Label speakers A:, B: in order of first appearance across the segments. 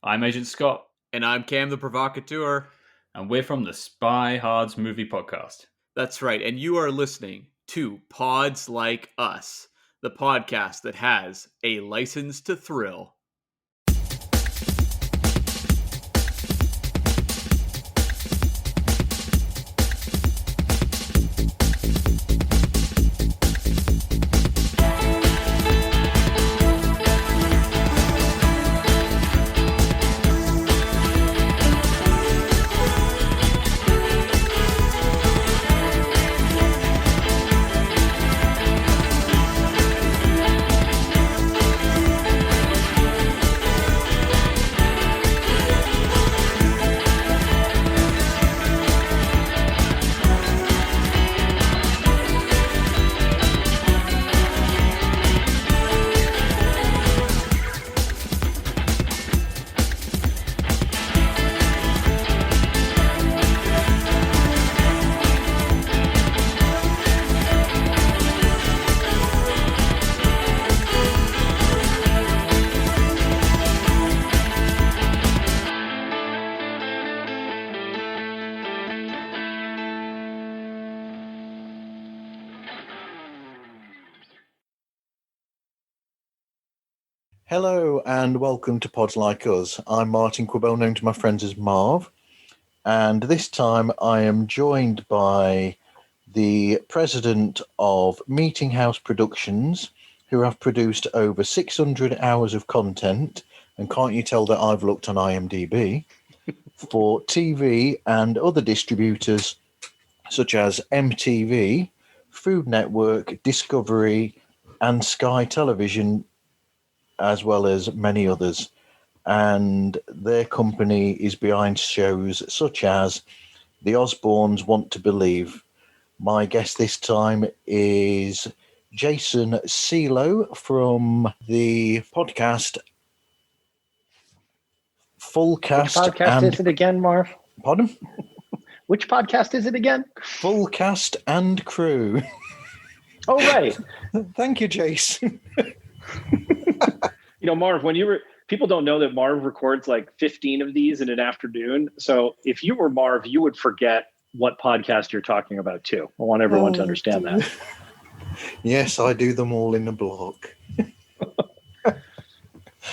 A: I'm Agent Scott.
B: And I'm Cam the Provocateur.
A: And we're from the Spy Hards Movie Podcast.
B: That's right. And you are listening to Pods Like Us, the podcast that has a license to thrill.
C: Hello and welcome to Pods Like Us. I'm Martin Quibell, known to my friends as Marv, and this time I am joined by the president of Meeting House Productions, who have produced over 600 hours of content, and can't you tell that I've looked on IMDb, for TV and other distributors such as MTV, Food Network, Discovery, and Sky Television, as well as many others. And their company is behind shows such as The Osbournes Want to Believe. My guest this time is Jason Cilo from the podcast Fullcast.
D: Which podcast is it again, Marv?
C: Pardon?
D: Which podcast is it again?
C: Fullcast and Crew.
D: Oh, right.
C: Thank you, Jason.
D: Marv, people don't know that Marv records like 15 of these in an afternoon. So if you were Marv, you would forget what podcast you're talking about too. I want everyone to understand that.
C: Yes, I do them all in a block.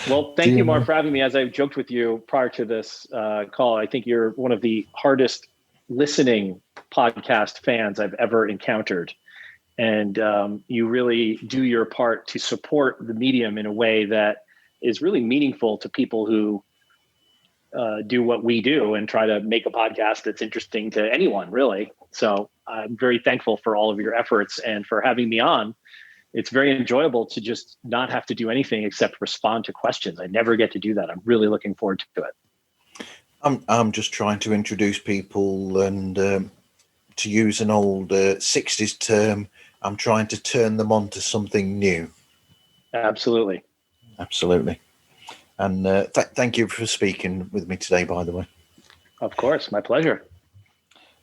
D: Well, thank you, Marv, for having me. As I joked with you prior to this call, I think you're one of the hardest listening podcast fans I've ever encountered. And you really do your part to support the medium in a way that is really meaningful to people who do what we do and try to make a podcast that's interesting to anyone, really. So I'm very thankful for all of your efforts and for having me on. It's very enjoyable to just not have to do anything except respond to questions. I never get to do that. I'm really looking forward to it.
C: I'm just trying to introduce people and to use an old 60s term, I'm trying to turn them on to something new.
D: Absolutely.
C: And thank you for speaking with me today, by the way.
D: Of course, my pleasure.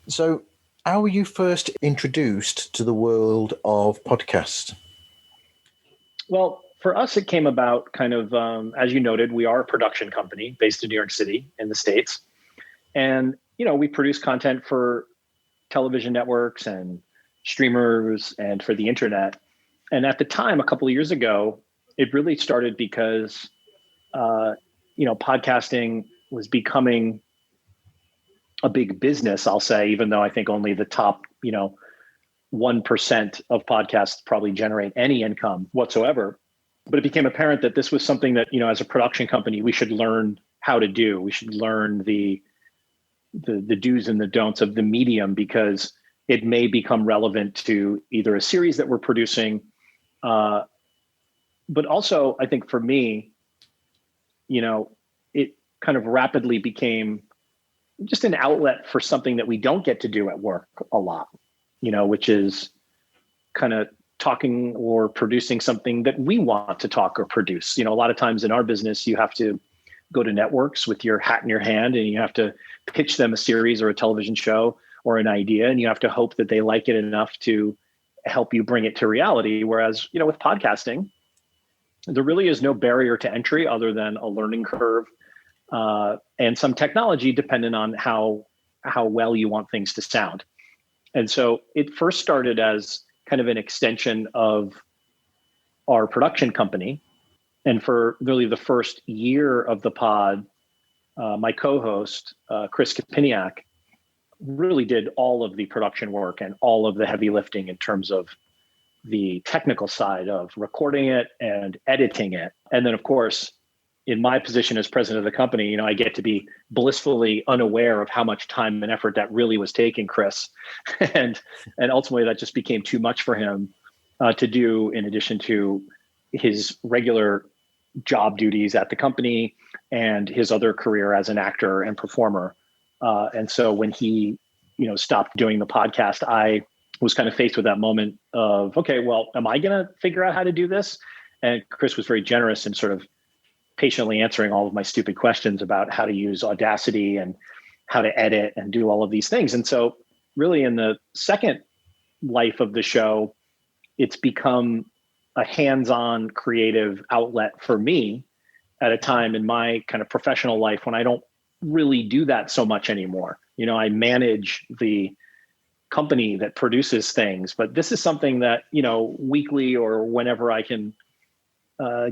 C: So, how were you first introduced to the world of podcast?
D: Well, for us, it came about kind of, as you noted, we are a production company based in New York City in the States. And, we produce content for television networks and streamers and for the internet. And at the time, a couple of years ago, it really started because, podcasting was becoming a big business, I'll say, even though I think only the top, 1% of podcasts probably generate any income whatsoever. But it became apparent that this was something that, as a production company, we should learn how to do. We should learn the do's and the don'ts of the medium, because it may become relevant to either a series that we're producing. But also, I think for me, it kind of rapidly became just an outlet for something that we don't get to do at work a lot, which is kind of talking or producing something that we want to talk or produce. A lot of times in our business, you have to go to networks with your hat in your hand and you have to pitch them a series or a television show or an idea, and you have to hope that they like it enough to help you bring it to reality. Whereas, with podcasting, there really is no barrier to entry other than a learning curve and some technology depending on how well you want things to sound. And so it first started as kind of an extension of our production company. And for really the first year of the pod, my co-host, Chris Kapiniak, really did all of the production work and all of the heavy lifting in terms of the technical side of recording it and editing it. And then, of course, in my position as president of the company, I get to be blissfully unaware of how much time and effort that really was taking Chris. and ultimately that just became too much for him to do, in addition to his regular job duties at the company and his other career as an actor and performer. And so when he, stopped doing the podcast, I was kind of faced with that moment of, okay, well, am I going to figure out how to do this? And Chris was very generous in sort of patiently answering all of my stupid questions about how to use Audacity and how to edit and do all of these things. And so really in the second life of the show, it's become a hands-on creative outlet for me at a time in my kind of professional life when I don't really do that so much anymore. I manage the company that produces things, but this is something that, weekly or whenever I can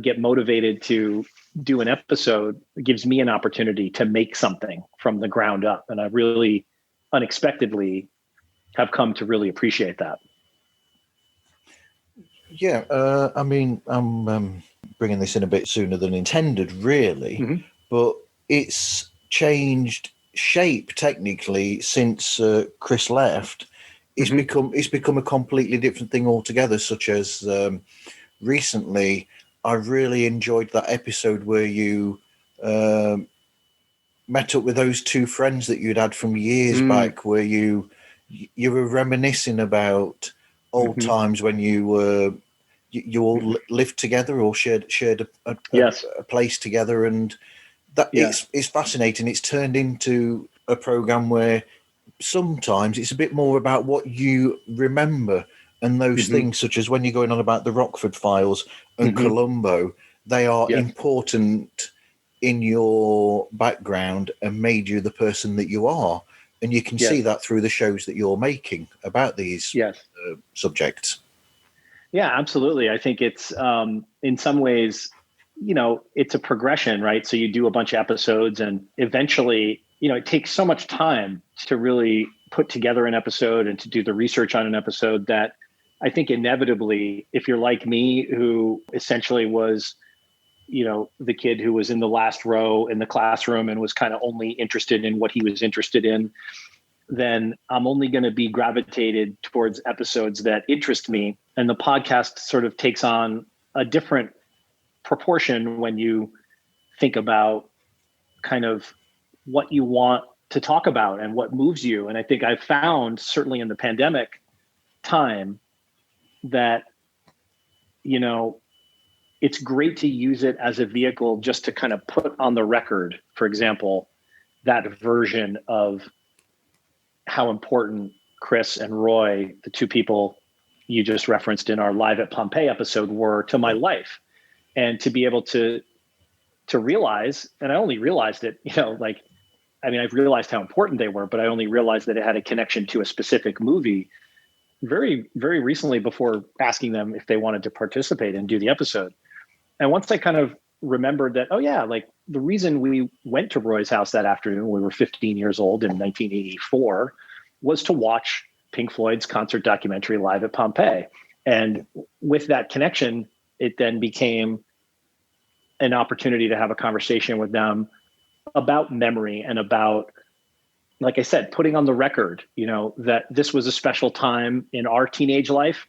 D: get motivated to do an episode, it gives me an opportunity to make something from the ground up. And I really unexpectedly have come to really appreciate that.
C: Yeah, I'm bringing this in a bit sooner than intended, really, but it's changed shape technically since Chris left. It's become a completely different thing altogether. Such as recently, I really enjoyed that episode where you met up with those two friends that you'd had from years back, where you were reminiscing about old times when you were you all lived together or shared a place together, and that it's fascinating. It's turned into a program where sometimes it's a bit more about what you remember and those things, such as when you're going on about the Rockford Files and Columbo, they are important in your background and made you the person that you are. And you can see that through the shows that you're making about these subjects.
D: Yeah, absolutely. I think it's in some ways, it's a progression, right? So you do a bunch of episodes and eventually, it takes so much time to really put together an episode and to do the research on an episode that I think inevitably, if you're like me, who essentially was, the kid who was in the last row in the classroom and was kind of only interested in what he was interested in, then I'm only going to be gravitated towards episodes that interest me. And the podcast sort of takes on a different proportion when you think about kind of what you want to talk about and what moves you. And I think I've found, certainly in the pandemic time, that, it's great to use it as a vehicle just to kind of put on the record, for example, that version of how important Chris and Roy, the two people you just referenced in our Live at Pompeii episode, were to my life. And to be able to realize, and I only realized it, I've realized how important they were, but I only realized that it had a connection to a specific movie very, very recently before asking them if they wanted to participate and do the episode. And once I kind of remembered that, oh yeah, like the reason we went to Roy's house that afternoon, we were 15 years old in 1984, was to watch Pink Floyd's concert documentary Live at Pompeii. And with that connection, it then became an opportunity to have a conversation with them about memory and about, like I said, putting on the record, that this was a special time in our teenage life.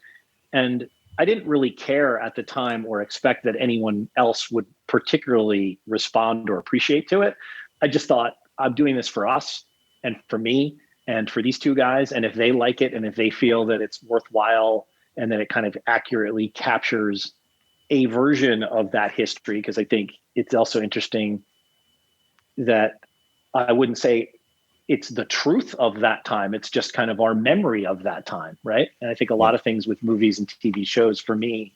D: And I didn't really care at the time or expect that anyone else would particularly respond or appreciate to it. I just thought, I'm doing this for us and for me and for these two guys. And if they like it and if they feel that it's worthwhile and that it kind of accurately captures a version of that history, because I think it's also interesting that I wouldn't say it's the truth of that time. It's just kind of our memory of that time, right? And I think a lot of things with movies and TV shows for me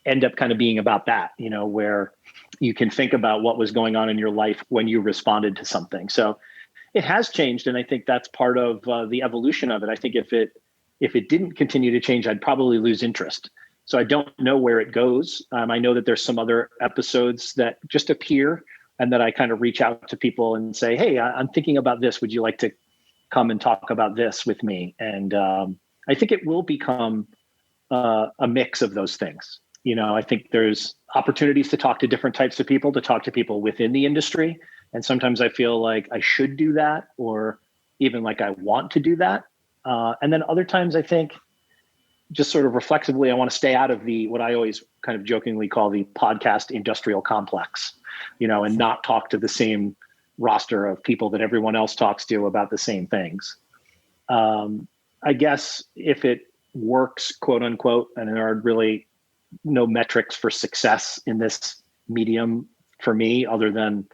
D: end up kind of being about that, where you can think about what was going on in your life when you responded to something. So it has changed, and I think that's part of the evolution of it. I think if it didn't continue to change, I'd probably lose interest. So I don't know where it goes. I know that there's some other episodes that just appear, and that I kind of reach out to people and say, "Hey, I'm thinking about this. Would you like to come and talk about this with me?" And I think it will become a mix of those things. I think there's opportunities to talk to different types of people, to talk to people within the industry. And sometimes I feel like I should do that, or even like I want to do that. And then other times I think just sort of reflexively, I want to stay out of what I always kind of jokingly call the podcast industrial complex, and not talk to the same roster of people that everyone else talks to about the same things. I guess if it works, quote unquote, and there are really no metrics for success in this medium for me, other than,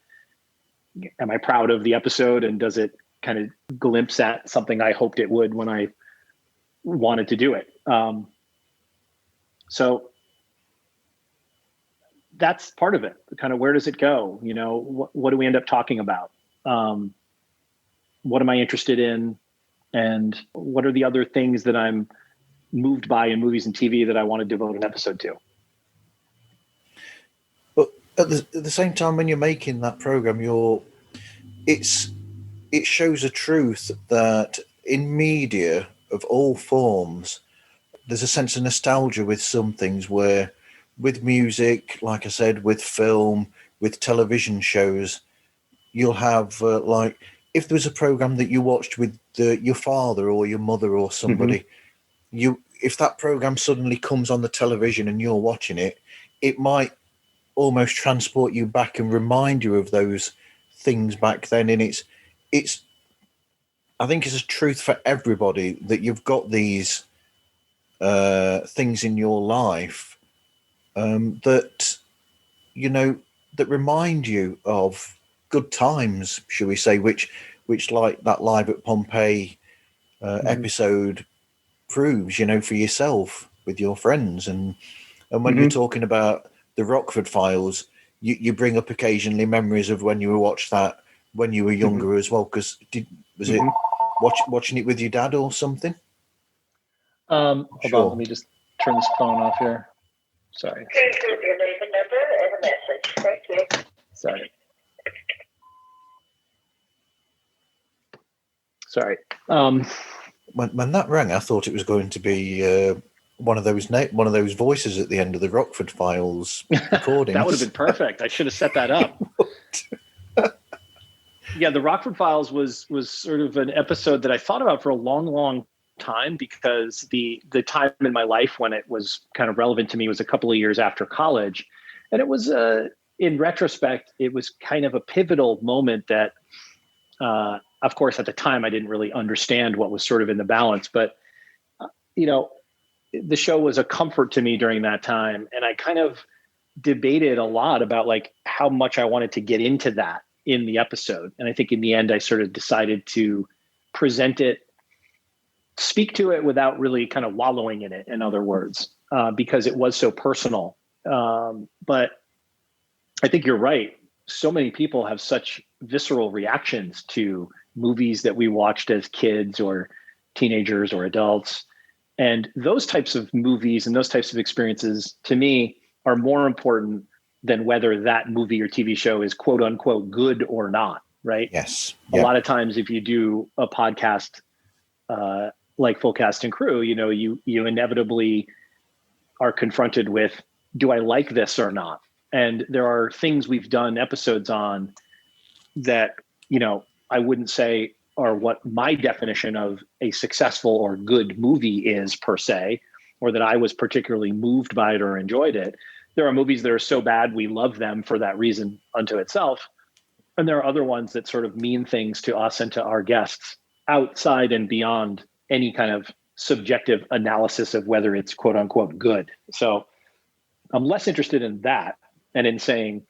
D: am I proud of the episode, and does it kind of glimpse at something I hoped it would when I wanted to do it? So that's part of it. Kind of, where does it go? What do we end up talking about? What am I interested in? And what are the other things that I'm moved by in movies and TV that I want to devote an episode to?
C: But at the same time, when you're making that program, it shows a truth that in media of all forms, there's a sense of nostalgia with some things, where with music, like I said, with film, with television shows, you'll have like, if there was a program that you watched with your father or your mother or somebody, if that program suddenly comes on the television and you're watching it, it might almost transport you back and remind you of those things back then. And it's I think it's a truth for everybody that you've got these things in your life that that remind you of good times, shall we say, which like that Live at Pompeii episode proves, for yourself with your friends. And when you're talking about the Rockford Files, you bring up occasionally memories of when you watched that when you were younger as well, because was it watching it with your dad or something?
D: Hold on, let me just turn this phone off here. Sorry.
E: Please leave your name and number and a message. Thank you.
D: Sorry.
C: When that rang, I thought it was going to be one of those voices at the end of the Rockford Files recordings.
D: That would have been perfect. I should have set that up. Yeah, the Rockford Files was sort of an episode that I thought about for a long, long time, because the time in my life when it was kind of relevant to me was a couple of years after college. And it was, in retrospect, it was kind of a pivotal moment that, of course, at the time, I didn't really understand what was sort of in the balance. But, the show was a comfort to me during that time. And I kind of debated a lot about like how much I wanted to get into that in the episode. And I think in the end, I sort of decided to present it, speak to it without really kind of wallowing in it, in other words, because it was so personal. But I think you're right. So many people have such visceral reactions to movies that we watched as kids or teenagers or adults. And those types of movies and those types of experiences, to me, are more important than whether that movie or TV show is quote unquote good or not, right?
C: Yes.
D: A lot of times if you do a podcast like Full Cast and Crew, you inevitably are confronted with, do I like this or not? And there are things we've done episodes on that, I wouldn't say are what my definition of a successful or good movie is per se, or that I was particularly moved by it or enjoyed it. There are movies that are so bad we love them for that reason unto itself. And there are other ones that sort of mean things to us and to our guests outside and beyond any kind of subjective analysis of whether it's quote unquote good. So I'm less interested in that and in saying,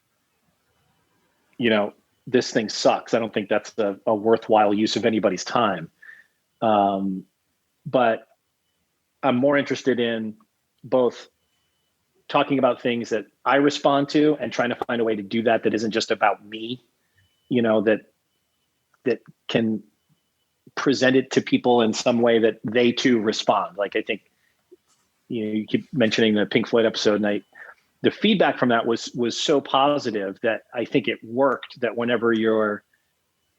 D: this thing sucks. I don't think that's a worthwhile use of anybody's time. But I'm more interested in both talking about things that I respond to and trying to find a way to do that isn't just about me, that can present it to people in some way that they too respond. Like, I think, you keep mentioning the Pink Floyd episode, and the feedback from that was so positive that I think it worked, that whenever you're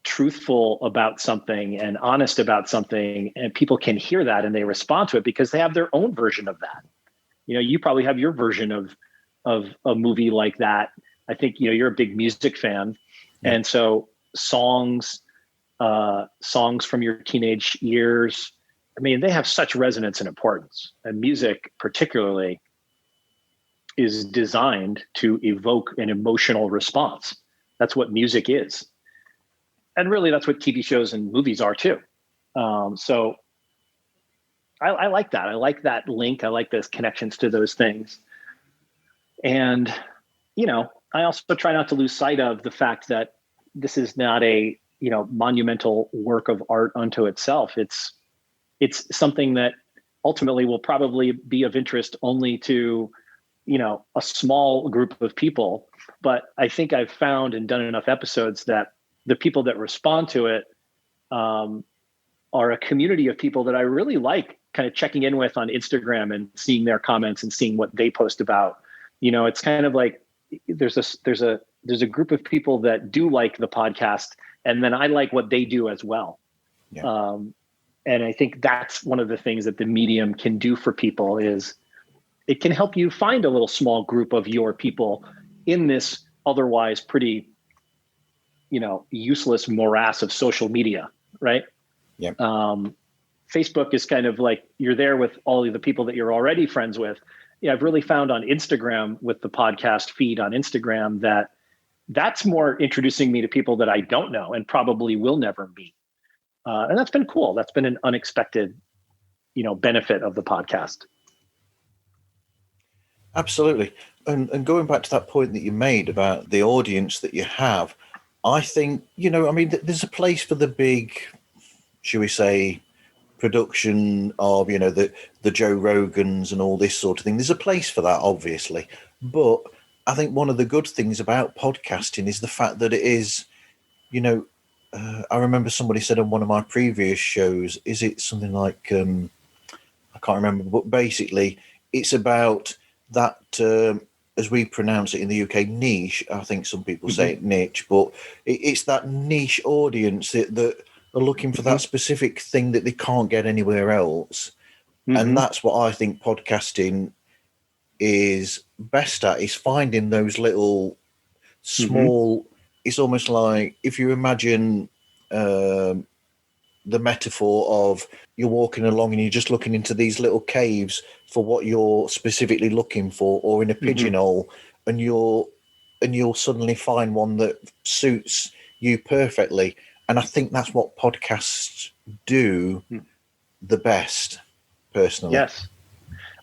D: truthful about something and honest about something, and people can hear that and they respond to it because they have their own version of that. You probably have your version of a movie like that. I think, you're a big music fan.
C: Yeah.
D: And so songs from your teenage years, I mean, they have such resonance and importance, and music particularly is designed to evoke an emotional response. That's what music is. And really that's what TV shows and movies are too. So I like that. I like that link. I like those connections to those things. And, I also try not to lose sight of the fact that this is not a, monumental work of art unto itself. It's something that ultimately will probably be of interest only to, a small group of people. But I think I've found and done enough episodes that the people that respond to it are a community of people that I really like kind of checking in with on Instagram and seeing their comments and seeing what they post about. It's kind of like there's a group of people that do like the podcast, and then I like what they do as well.
C: Yeah.
D: And I think that's one of the things that the medium can do for people is it can help you find a little small group of your people in this otherwise pretty, useless morass of social media, right?
C: Yeah.
D: Facebook is kind of like you're there with all of the people that you're already friends with. I've really found on Instagram with the podcast feed on Instagram that's more introducing me to people that I don't know and probably will never meet. And that's been cool. That's been an unexpected, benefit of the podcast.
C: Absolutely. And going back to that point that you made about the audience that you have, I think, there's a place for the big, shall we say, production of, the Joe Rogans and all this sort of thing. There's a place for that, obviously. But I think one of the good things about podcasting is the fact that it is, I remember somebody said on one of my previous shows, is it something like, I can't remember, but basically it's about that, as we pronounce it in the UK, niche. I think some people say it niche, but it's that niche audience that are looking for that specific thing that they can't get anywhere else. And that's what I think podcasting is best at, is finding those little small, it's almost like if you imagine the metaphor of you're walking along and you're just looking into these little caves for what you're specifically looking for, or in a pigeonhole, and you'll suddenly find one that suits you perfectly. And I think that's what podcasts do the best, personally.
D: Yes,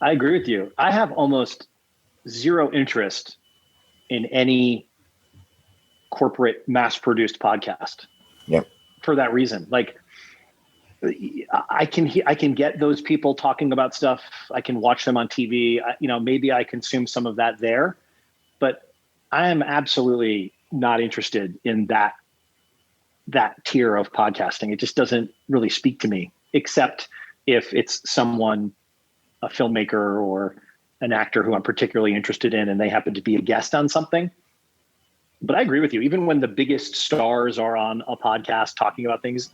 D: I agree with you. I have almost zero interest in any corporate mass-produced podcast.
C: Yep.
D: For that reason, like I can get those people talking about stuff. I can watch them on TV. Maybe I consume some of that there, but I am absolutely not interested in that tier of podcasting. It just doesn't really speak to me, except if it's someone, a filmmaker or an actor who I'm particularly interested in, and they happen to be a guest on something. But I agree with you. Even when the biggest stars are on a podcast talking about things,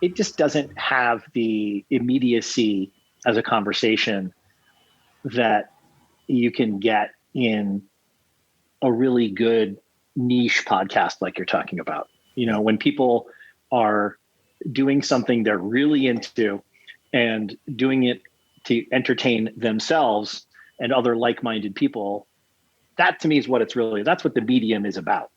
D: it just doesn't have the immediacy as a conversation that you can get in a really good niche podcast like you're talking about. When people are doing something they're really into and doing it to entertain themselves and other like-minded people, that to me is what that's what the medium is about.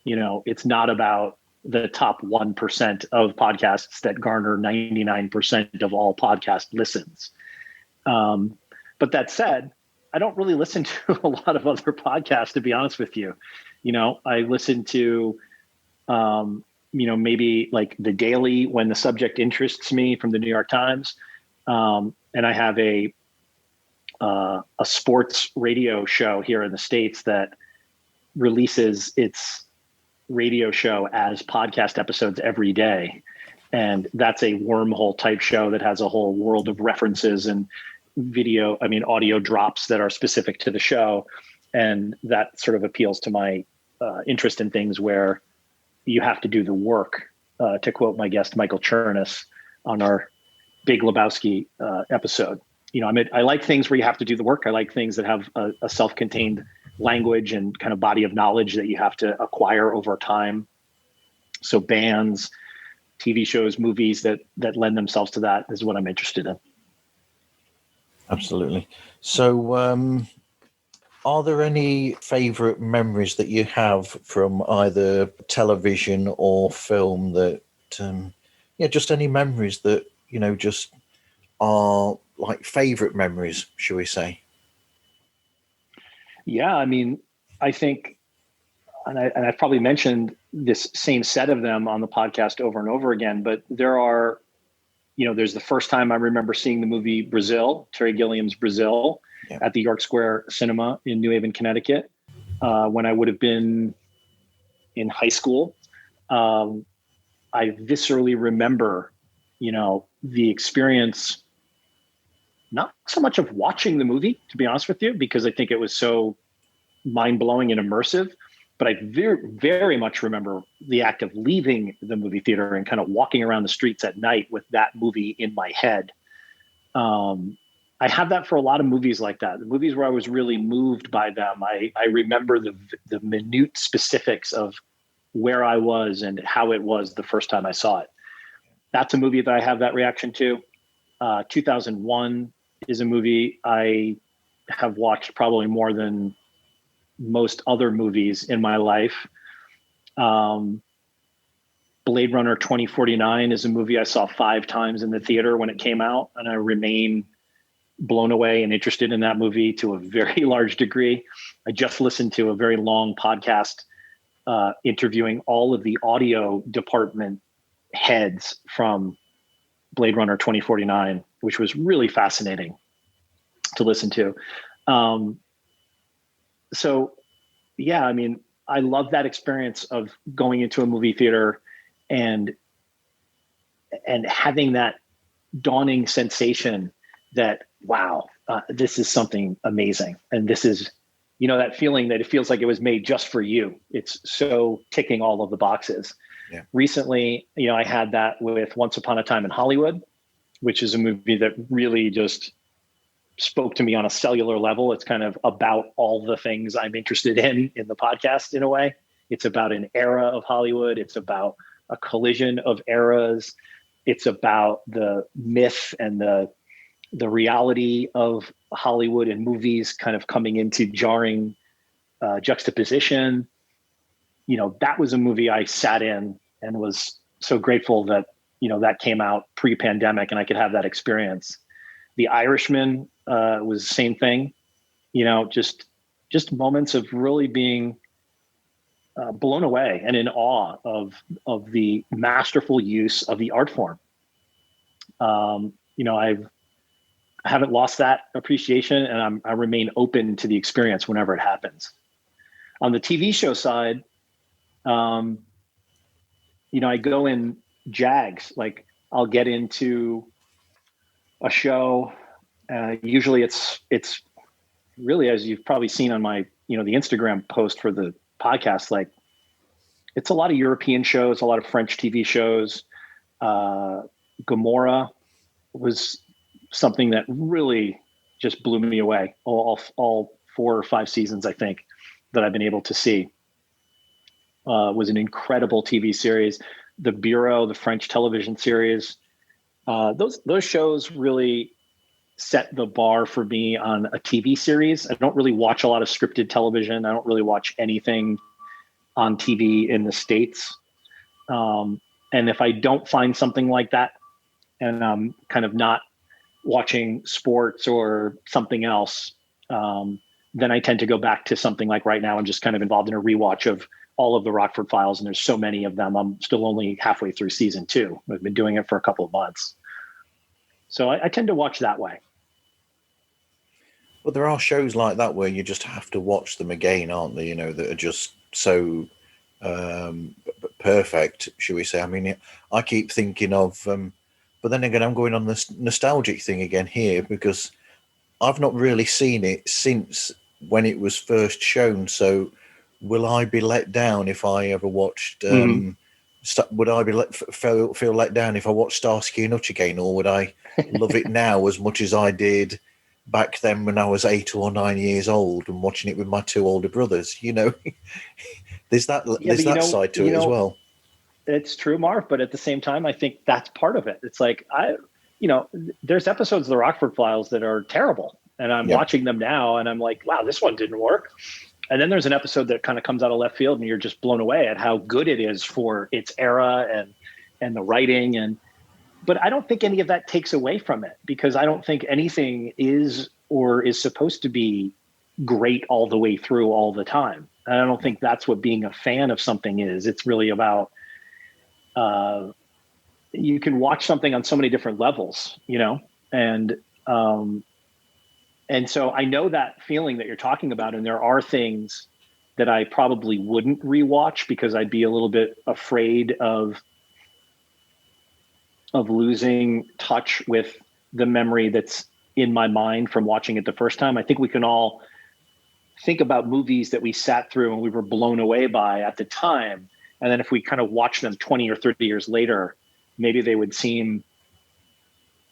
D: It's not about the top 1% of podcasts that garner 99% of all podcast listens. But that said, I don't really listen to a lot of other podcasts, to be honest with you. I listen to, maybe like The Daily when the subject interests me from the New York Times. And I have a a sports radio show here in the States that releases its radio show as podcast episodes every day. And that's a wormhole type show that has a whole world of references and audio drops that are specific to the show. And that sort of appeals to my interest in things where you have to do the work, to quote my guest, Michael Chernus, on our Big Lebowski episode. I like things where you have to do the work. I like things that have a self-contained language and kind of body of knowledge that you have to acquire over time. So bands, TV shows, movies that lend themselves to that is what I'm interested in.
C: Absolutely. So, are there any favorite memories that you have from either television or film that, just any memories that, just are like favorite memories, shall we say?
D: Yeah. I mean, I think, and I've probably mentioned this same set of them on the podcast over and over again, but there are, there's the first time I remember seeing the movie Brazil, Terry Gilliam's Brazil, at the York Square Cinema in New Haven, Connecticut, when I would have been in high school. I viscerally remember, the experience, not so much of watching the movie, to be honest with you, because I think it was so mind-blowing and immersive, but I very, very much remember the act of leaving the movie theater and kind of walking around the streets at night with that movie in my head. I have that for a lot of movies like that. The movies where I was really moved by them, I remember the minute specifics of where I was and how it was the first time I saw it. That's a movie that I have that reaction to. 2001 is a movie I have watched probably more than most other movies in my life. Blade Runner 2049 is a movie I saw 5 times in the theater when it came out, and I remain blown away and interested in that movie to a very large degree. I just listened to a very long podcast interviewing all of the audio department heads from Blade Runner 2049, which was really fascinating to listen to. So yeah, I mean, I love that experience of going into a movie theater and having that dawning sensation that, wow, this is something amazing. And this is, that feeling that it feels like it was made just for you. It's so ticking all of the boxes.
C: Yeah.
D: Recently, I had that with Once Upon a Time in Hollywood, which is a movie that really just spoke to me on a cellular level. It's kind of about all the things I'm interested in the podcast in a way. It's about an era of Hollywood. It's about a collision of eras. It's about the myth and the reality of Hollywood and movies kind of coming into jarring juxtaposition. That was a movie I sat in and was so grateful that, that came out pre-pandemic and I could have that experience. The Irishman was the same thing, just moments of really being blown away and in awe of the masterful use of the art form. I haven't lost that appreciation, and I remain open to the experience whenever it happens. On the TV show side, I go in jags. Like I'll get into a show. Usually it's really, as you've probably seen on my, the Instagram post for the podcast, like it's a lot of European shows, a lot of French TV shows. Gomorrah was something that really just blew me away. All 4 or 5 seasons, I think, that I've been able to see. Was an incredible TV series. The Bureau, the French television series, those shows really set the bar for me on a TV series. I don't really watch a lot of scripted television. I don't really watch anything on TV in the States. And if I don't find something like that, and I'm kind of not watching sports or something else, then I tend to go back to something like right now. I'm just kind of involved in a rewatch of all of the Rockford Files, and there's so many of them. I'm still only halfway through season 2. I've been doing it for a couple of months. So I tend to watch that way.
C: Well, there are shows like that where you just have to watch them again, aren't they? You know, that are just so perfect, shall we say? I mean, I keep thinking of, but then again, I'm going on this nostalgic thing again here because I've not really seen it since when it was first shown. So, will I be let down if I ever watched? Would I be feel let down if I watched Starsky and Hutch again, or would I love it now as much as I did back then when I was 8 or 9 years old and watching it with my two older brothers? You know, there's that
D: Yeah, but
C: side to it as well.
D: It's true, Marv, but at the same time, I think that's part of it. It's like there's episodes of the Rockford Files that are terrible, and I'm watching them now, and I'm like, wow, this one didn't work. And then there's an episode that kind of comes out of left field, and you're just blown away at how good it is for its era and the writing. But I don't think any of that takes away from it, because I don't think anything is or is supposed to be great all the way through all the time. And I don't think that's what being a fan of something is. It's really about you can watch something on so many different levels, and so I know that feeling that you're talking about, and there are things that I probably wouldn't rewatch because I'd be a little bit afraid of losing touch with the memory that's in my mind from watching it the first time. I think we can all think about movies that we sat through and we were blown away by at the time. And then if we kind of watch them 20 or 30 years later, maybe they would seem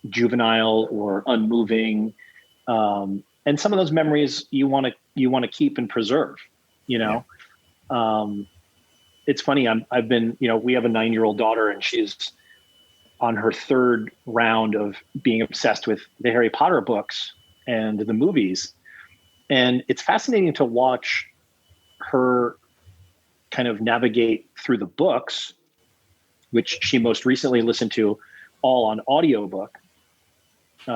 D: juvenile or unmoving. And some of those memories you want to keep and preserve, It's funny. I've been, we have a 9-year-old daughter, and she's on her third round of being obsessed with the Harry Potter books and the movies. And it's fascinating to watch her kind of navigate through the books, which she most recently listened to all on audiobook,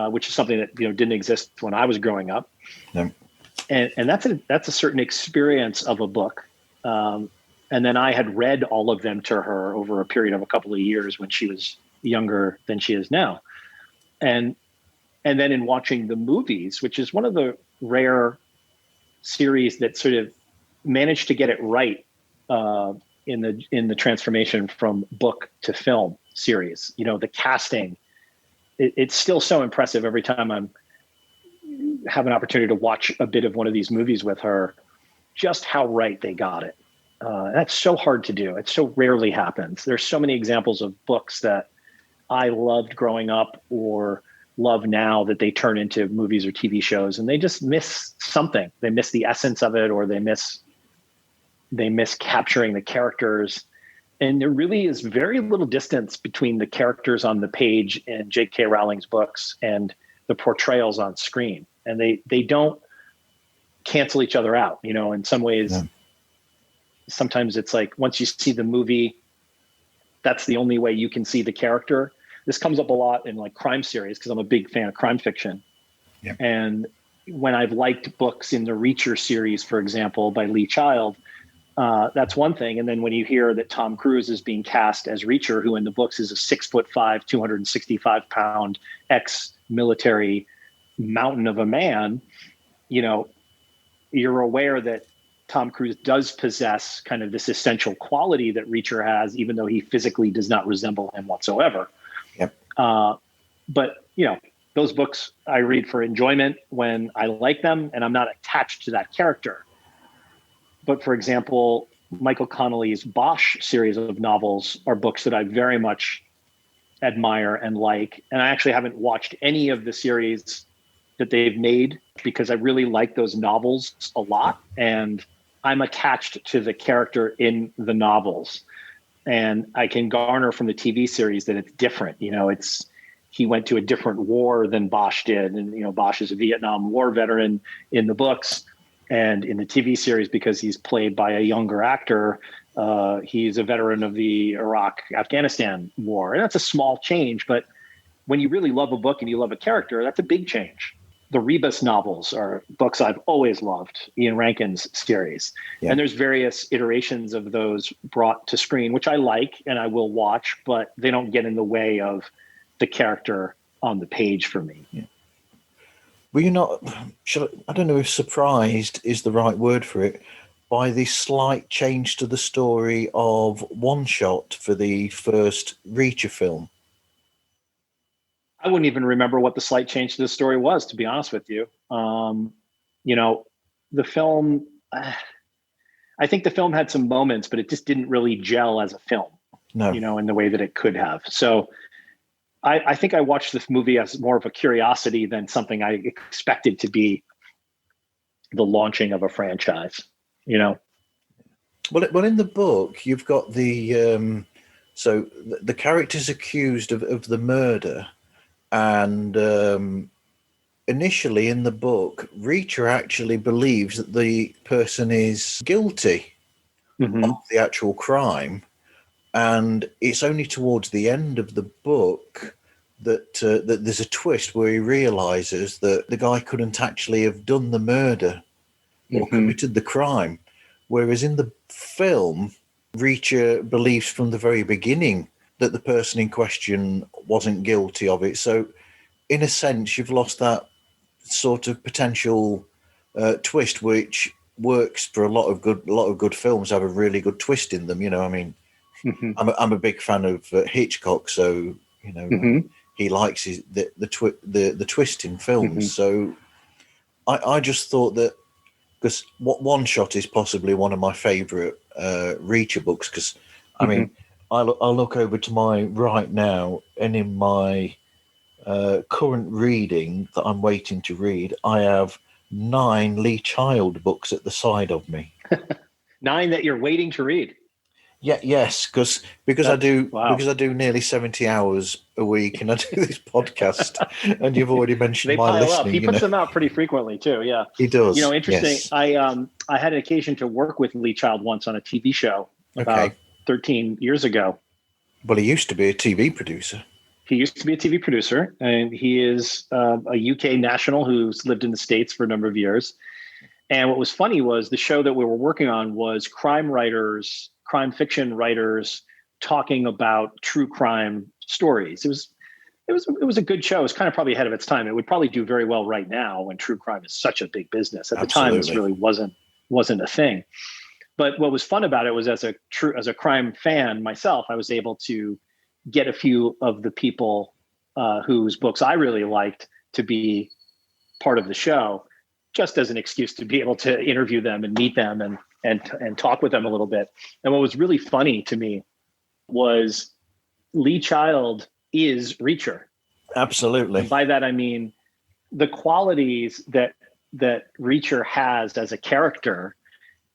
D: which is something that didn't exist when I was growing up.
C: Yeah.
D: And that's a certain experience of a book. And then I had read all of them to her over a period of a couple of years when she was younger than she is now. And then in watching the movies, which is one of the rare series that sort of managed to get it right in the transformation from book to film series, the casting, it's still so impressive every time I have an opportunity to watch a bit of one of these movies with her, just how right they got it. That's so hard to do. It so rarely happens. There's so many examples of books that I loved growing up or love now that they turn into movies or TV shows, and they just miss something. They miss the essence of it, or they miss capturing the characters. And there really is very little distance between the characters on the page in J.K. Rowling's books and the portrayals on screen. And they don't cancel each other out. In some ways, sometimes it's like once you see the movie, that's the only way you can see the character. This comes up a lot in like crime series because I'm a big fan of crime fiction.
C: Yeah.
D: And when I've liked books in the Reacher series, for example, by Lee Child, that's one thing. And then when you hear that Tom Cruise is being cast as Reacher, who in the books is a 6'5", 265-pound ex-military mountain of a man, you're aware that Tom Cruise does possess kind of this essential quality that Reacher has, even though he physically does not resemble him whatsoever.
C: Yep.
D: But those books I read for enjoyment when I like them, and I'm not attached to that character. But for example, Michael Connelly's Bosch series of novels are books that I very much admire and like. And I actually haven't watched any of the series that they've made because I really like those novels a lot. And I'm attached to the character in the novels. And I can garner from the TV series that it's different. He went to a different war than Bosch did. And, Bosch is a Vietnam War veteran in the books. And in the TV series, because he's played by a younger actor, he's a veteran of the Iraq-Afghanistan war. And that's a small change. But when you really love a book and you love a character, that's a big change. The Rebus novels are books I've always loved, Ian Rankin's series. Yeah. And there's various iterations of those brought to screen, which I like and I will watch, but they don't get in the way of the character on the page for me.
C: Yeah. Were you not? I don't know if surprised is the right word for it, by the slight change to the story of One Shot for the first Reacher film?
D: I wouldn't even remember what the slight change to the story was, to be honest with you. You know, the film, I think the film had some moments, but it just didn't really gel as a film,
C: No.
D: in the way that it could have. So I think I watched this movie as more of a curiosity than something I expected to be the launching of a franchise,
C: Well, in the book, you've got the character's accused of the murder, and initially in the book, Reacher actually believes that the person is guilty of the actual crime, and it's only towards the end of the book that there's a twist where he realizes that the guy couldn't actually have done the murder or committed the crime. Whereas in the film, Reacher believes from the very beginning that the person in question wasn't guilty of it. So, in a sense, you've lost that sort of potential twist, which works for a lot of good films. Have a really good twist in them. I mean, I'm a big fan of Hitchcock, so he likes the twist in films. So, I just thought that. Because One Shot is possibly one of my favourite Reacher books. Because I mean, I look over to my right now, and in my current reading that I'm waiting to read, I have 9 Lee Child books at the side of me.
D: 9 that you're waiting to read.
C: Yeah, yes, because I do nearly 70 hours a week, and I do this podcast, and you've already mentioned
D: They
C: my
D: pile
C: listening.
D: up. He puts them out pretty frequently too. Yeah,
C: he does.
D: Interesting.
C: Yes.
D: I had an occasion to work with Lee Child once on a TV show about 13 years ago.
C: Well, he used to be a TV producer.
D: He used to be a TV producer, and he is a UK national who's lived in the States for a number of years. And what was funny was the show that we were working on was crime fiction writers talking about true crime stories. It was a good show. It was kind of probably ahead of its time. It would probably do very well right now when true crime is such a big business. At the time, this really wasn't a thing. But what was fun about it was as a crime fan myself, I was able to get a few of the people whose books I really liked to be part of the show, just as an excuse to be able to interview them and meet them and talk with them a little bit. And what was really funny to me was Lee Child is Reacher.
C: Absolutely.
D: And by that, I mean the qualities that Reacher has as a character,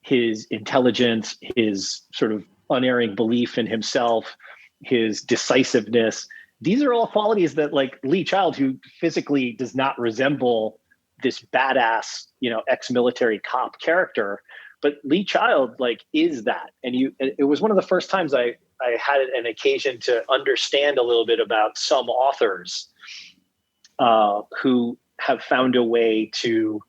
D: his intelligence, his sort of unerring belief in himself, his decisiveness. These are all qualities that, like, Lee Child, who physically does not resemble this badass, ex-military cop character, but Lee Child is that. And it was one of the first times I had an occasion to understand a little bit about some authors who have found a way to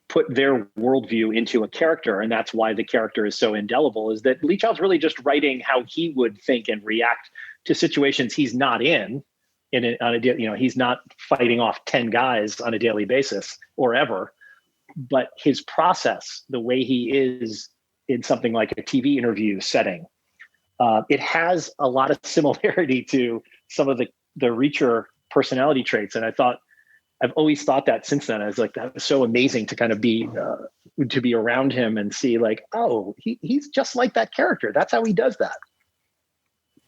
D: put their worldview into a character. And that's why the character is so indelible, is that Lee Child's really just writing how he would think and react to situations he's not he's not fighting off 10 guys on a daily basis or ever, but his process, the way he is in something like a TV interview setting, it has a lot of similarity to some of the Reacher personality traits. And I've always thought that since then. I was like, that was so amazing to kind of be around him and see oh, he's just like that character. That's how he does that.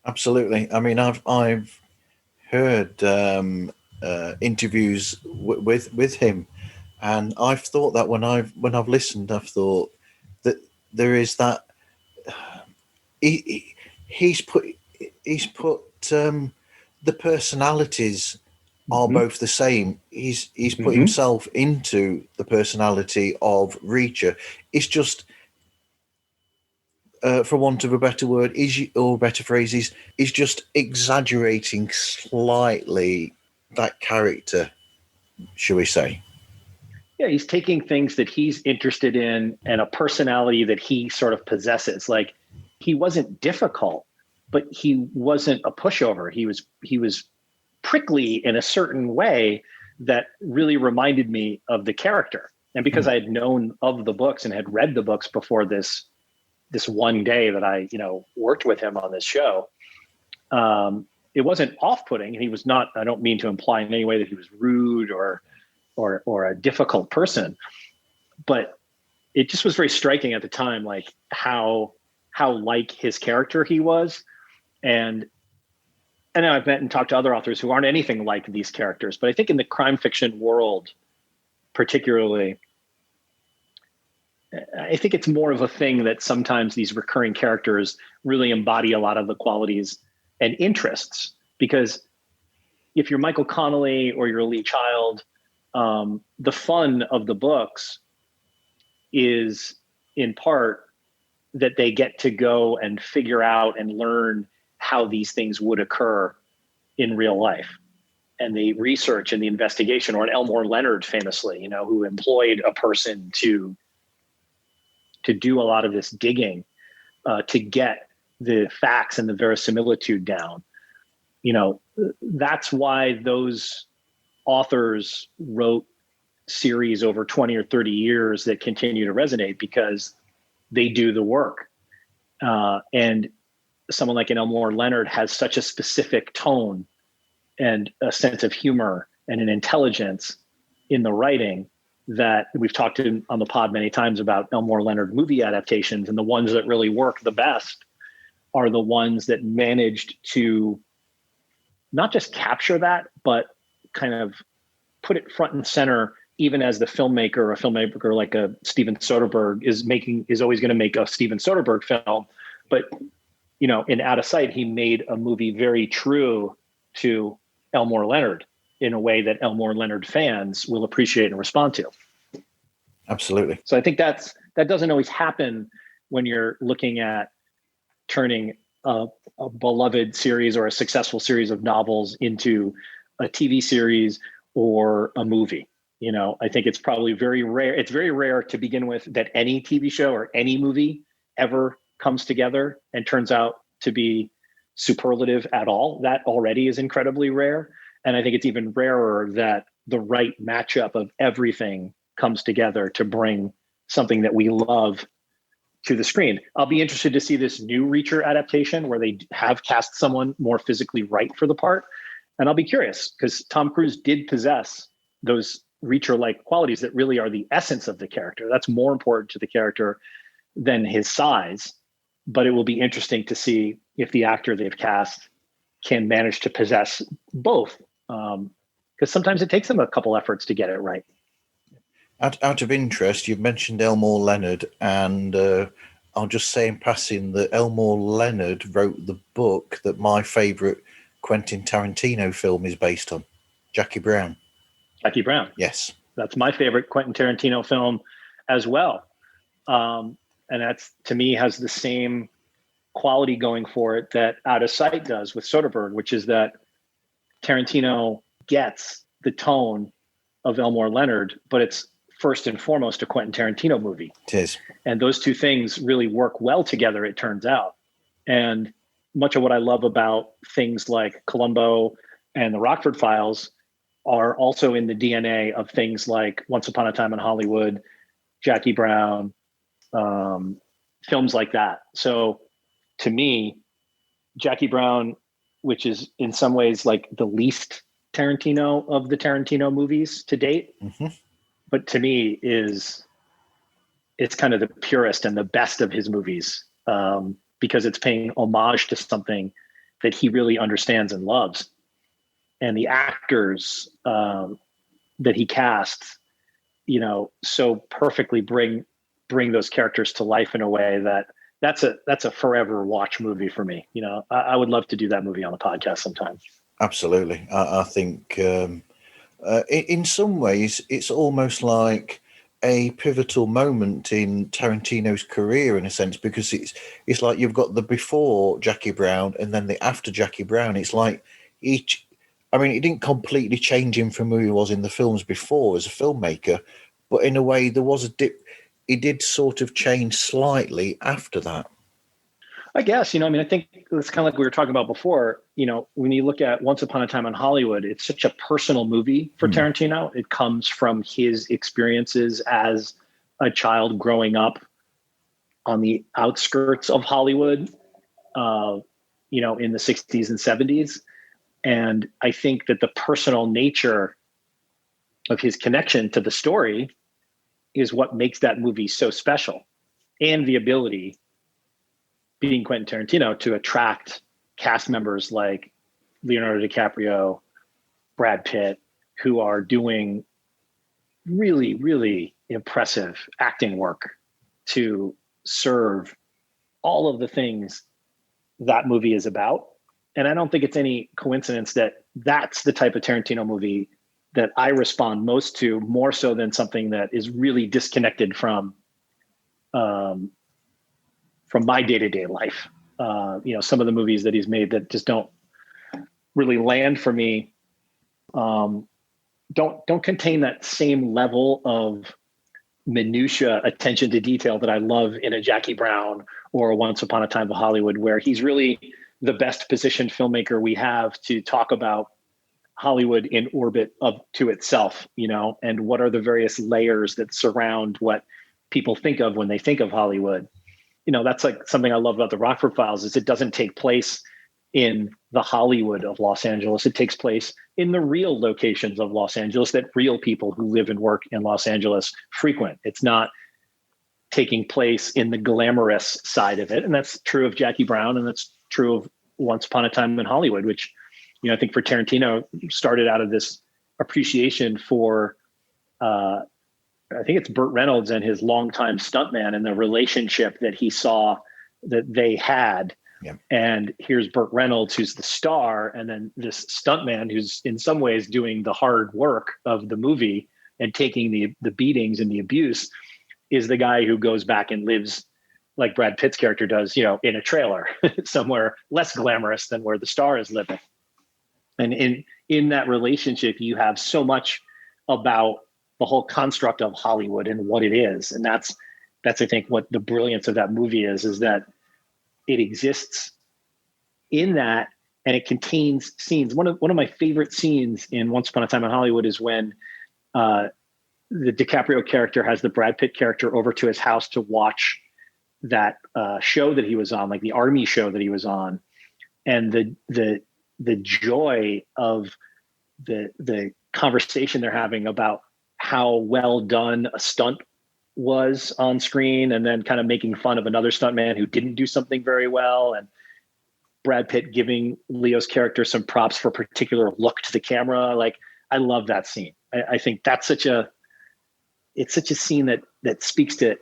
C: Absolutely. I mean, I've heard interviews with him, and I've thought that when I've listened, I've thought that there is that he's put the personalities are both the same. He's put himself into the personality of Reacher. It's just, for want of a better word, or better phrases, is just exaggerating slightly that character, shall we say?
D: Yeah, he's taking things that he's interested in and a personality that he sort of possesses. Like, he wasn't difficult, but he wasn't a pushover. He was prickly in a certain way that really reminded me of the character. And because I had known of the books and had read the books before this one day that I, worked with him on this show, it wasn't off-putting, and he was not. I don't mean to imply in any way that he was rude or a difficult person, but it just was very striking at the time, like how like his character he was. And I know I've met and talked to other authors who aren't anything like these characters, but I think in the crime fiction world, particularly, I think it's more of a thing that sometimes these recurring characters really embody a lot of the qualities and interests. Because if you're Michael Connelly or you're Lee Child, the fun of the books is in part that they get to go and figure out and learn how these things would occur in real life. And the research and the investigation, or an Elmore Leonard famously, who employed a person to do a lot of this digging to get the facts and the verisimilitude down. That's why those authors wrote series over 20 or 30 years that continue to resonate, because they do the work. And someone like an Elmore Leonard has such a specific tone and a sense of humor and an intelligence in the writing that we've talked on the pod many times about Elmore Leonard movie adaptations. And the ones that really work the best are the ones that managed to not just capture that, but kind of put it front and center, even as a filmmaker like a Steven Soderbergh is always going to make a Steven Soderbergh film. But, in Out of Sight, he made a movie very true to Elmore Leonard in a way that Elmore Leonard fans will appreciate and respond to.
C: Absolutely.
D: So I think that doesn't always happen when you're looking at turning a beloved series or a successful series of novels into a TV series or a movie. I think it's probably very rare. It's very rare to begin with that any TV show or any movie ever comes together and turns out to be superlative at all. That already is incredibly rare. And I think it's even rarer that the right matchup of everything comes together to bring something that we love to the screen. I'll be interested to see this new Reacher adaptation where they have cast someone more physically right for the part. And I'll be curious, because Tom Cruise did possess those Reacher-like qualities that really are the essence of the character. That's more important to the character than his size. But it will be interesting to see if the actor they've cast can manage to possess both. Because sometimes it takes them a couple efforts to get it right.
C: Out of interest, you've mentioned Elmore Leonard, and I'll just say in passing that Elmore Leonard wrote the book that my favourite Quentin Tarantino film is based on, Jackie Brown.
D: Jackie Brown.
C: Yes.
D: That's my favorite Quentin Tarantino film as well. And that's, to me, has the same quality going for it that Out of Sight does with Soderbergh, which is that Tarantino gets the tone of Elmore Leonard, but it's first and foremost a Quentin Tarantino movie.
C: It is.
D: And those two things really work well together, it turns out. And much of what I love about things like Columbo and the Rockford Files are also in the DNA of things like Once Upon a Time in Hollywood, Jackie Brown, films like that. So to me, Jackie Brown, which is in some ways like the least Tarantino of the Tarantino movies to date, but to me it's kind of the purest and the best of his movies, because it's paying homage to something that he really understands and loves. And the actors that he casts, so perfectly bring those characters to life in a way that's a forever watch movie for me. I would love to do that movie on the podcast sometime.
C: Absolutely. I think in some ways it's almost like a pivotal moment in Tarantino's career in a sense, because it's like you've got the before Jackie Brown and then the after Jackie Brown. It's like it didn't completely change him from who he was in the films before as a filmmaker, but in a way there was a dip. He did sort of change slightly after that.
D: I guess, I mean, I think it's kind of like we were talking about before, when you look at Once Upon a Time in Hollywood, it's such a personal movie for Tarantino. It comes from his experiences as a child growing up on the outskirts of Hollywood, in the 60s and 70s. And I think that the personal nature of his connection to the story is what makes that movie so special, and the ability, being Quentin Tarantino, to attract cast members like Leonardo DiCaprio, Brad Pitt, who are doing really, really impressive acting work to serve all of the things that movie is about. And I don't think it's any coincidence that that's the type of Tarantino movie that I respond most to, more so than something that is really disconnected from my day-to-day life. Some of the movies that he's made that just don't really land for me don't contain that same level of minutia attention to detail that I love in a Jackie Brown or a Once Upon a Time in Hollywood, where he's really the best positioned filmmaker we have to talk about Hollywood in orbit to itself, and what are the various layers that surround what people think of when they think of Hollywood. That's like something I love about the Rockford Files, is it doesn't take place in the Hollywood of Los Angeles. It takes place in the real locations of Los Angeles that real people who live and work in Los Angeles frequent. It's not taking place in the glamorous side of it. And that's true of Jackie Brown, and that's true of Once Upon a Time in Hollywood, which, I think for Tarantino started out of this appreciation for, I think it's Burt Reynolds and his longtime stuntman, and the relationship that he saw that they had.
C: Yeah.
D: And here's Burt Reynolds, who's the star, and then this stuntman who's in some ways doing the hard work of the movie and taking the beatings and the abuse, is the guy who goes back and lives like Brad Pitt's character does, in a trailer somewhere less glamorous than where the star is living. And in that relationship, you have so much about the whole construct of Hollywood and what it is. And that's I think what the brilliance of that movie is that it exists in that, and it contains scenes. One of my favorite scenes in Once Upon a Time in Hollywood is when the DiCaprio character has the Brad Pitt character over to his house to watch that show that he was on, like the army show that he was on, and the joy of the conversation they're having about how well done a stunt was on screen, and then kind of making fun of another stuntman who didn't do something very well, and Brad Pitt giving Leo's character some props for a particular look to the camera. Like, I love that scene. I think that's such a scene that speaks to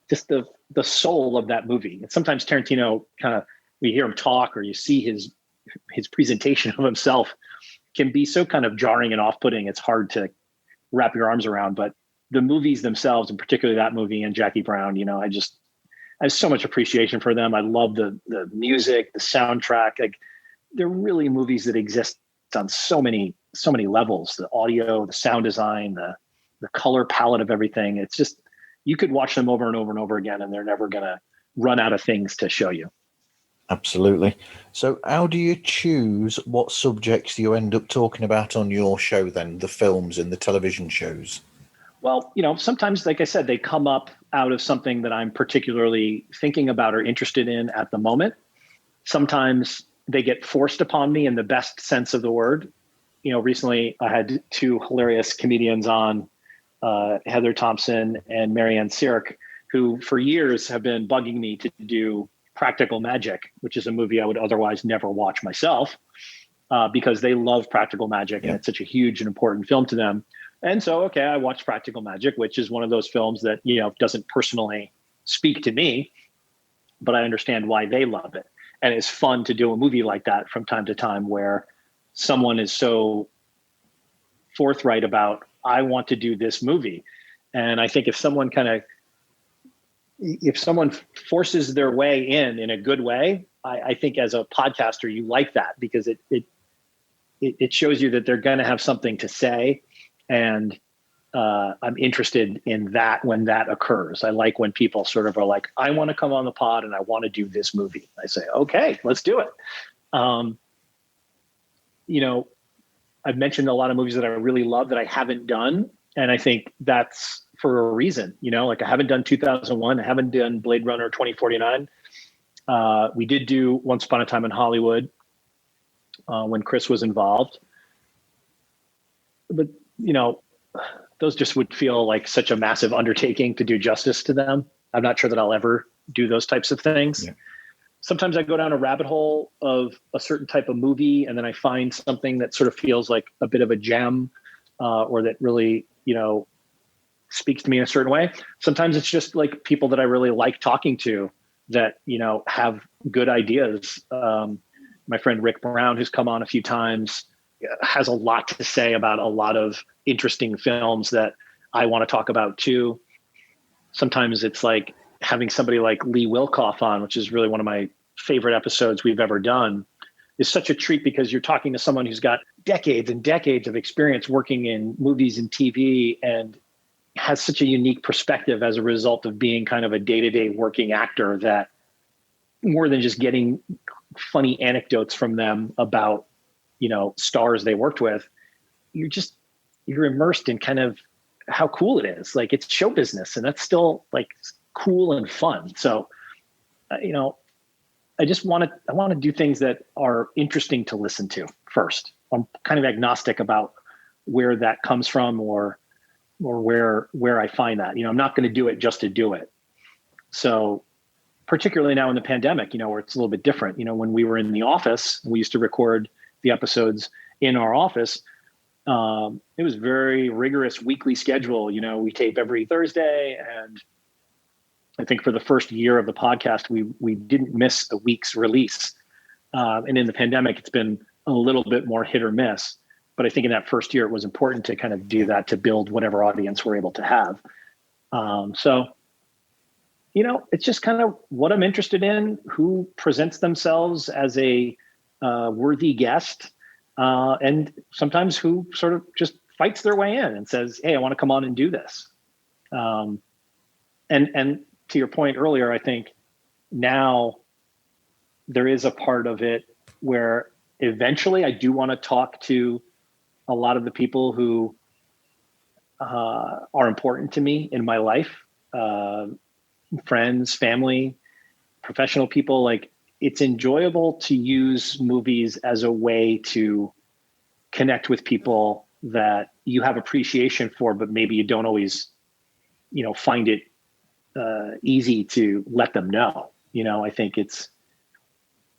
D: just the soul of that movie. And sometimes Tarantino we hear him talk, or you see his presentation of himself, can be so kind of jarring and off-putting. It's hard to wrap your arms around, but the movies themselves, and particularly that movie and Jackie Brown, I have so much appreciation for them. I love the music, the soundtrack. Like, they're really movies that exist on so many levels: the audio, the sound design, the color palette of everything. It's just, you could watch them over and over and over again, and they're never going to run out of things to show you.
C: Absolutely. So how do you choose what subjects you end up talking about on your show then, the films and the television shows?
D: Well, sometimes, like I said, they come up out of something that I'm particularly thinking about or interested in at the moment. Sometimes they get forced upon me in the best sense of the word. Recently I had two hilarious comedians on, Heather Thompson and Marianne Sirik, who for years have been bugging me to do Practical Magic, which is a movie I would otherwise never watch myself, because they love Practical Magic, and it's such a huge and important film to them. And so, okay, I watched Practical Magic, which is one of those films that, doesn't personally speak to me, but I understand why they love it. And it's fun to do a movie like that from time to time, where someone is so forthright about, I want to do this movie. And I think if someone forces their way in a good way, I think as a podcaster, you like that, because it shows you that they're going to have something to say. And I'm interested in that when that occurs. I like when people sort of are like, I want to come on the pod and I want to do this movie. I say, okay, let's do it. You know, I've mentioned a lot of movies that I really love that I haven't done. And I think that's for a reason, like I haven't done 2001. I haven't done Blade Runner 2049. We did do Once Upon a Time in Hollywood when Chris was involved. But, those just would feel like such a massive undertaking to do justice to them. I'm not sure that I'll ever do those types of things. Yeah. Sometimes I go down a rabbit hole of a certain type of movie, and then I find something that sort of feels like a bit of a gem, or that really, speaks to me in a certain way. Sometimes it's just like people that I really like talking to that, have good ideas. My friend Rick Brown, who's come on a few times, has a lot to say about a lot of interesting films that I want to talk about too. Sometimes it's like having somebody like Lee Wilkoff on, which is really one of my favorite episodes we've ever done, is such a treat because you're talking to someone who's got decades and decades of experience working in movies and TV and has such a unique perspective as a result of being kind of a day-to-day working actor, that more than just getting funny anecdotes from them about, stars they worked with, you're immersed in kind of how cool it is. Like, it's show business, and that's still like cool and fun. So, I want to do things that are interesting to listen to first. I'm kind of agnostic about where that comes from or where I find that. I'm not going to do it just to do it. So particularly now in the pandemic, where it's a little bit different. When we were in the office, we used to record the episodes in our office. It was very rigorous weekly schedule. We tape every Thursday, and I think for the first year of the podcast, we didn't miss a week's release. And in the pandemic, it's been a little bit more hit or miss. But I think in that first year, it was important to kind of do that to build whatever audience we're able to have. So, it's just kind of what I'm interested in, who presents themselves as a worthy guest, and sometimes who sort of just fights their way in and says, hey, I want to come on and do this. And to your point earlier, I think now there is a part of it where eventually I do want to talk to a lot of the people who are important to me in my life, friends, family, professional people. Like, it's enjoyable to use movies as a way to connect with people that you have appreciation for, but maybe you don't always, find it easy to let them know. I think it's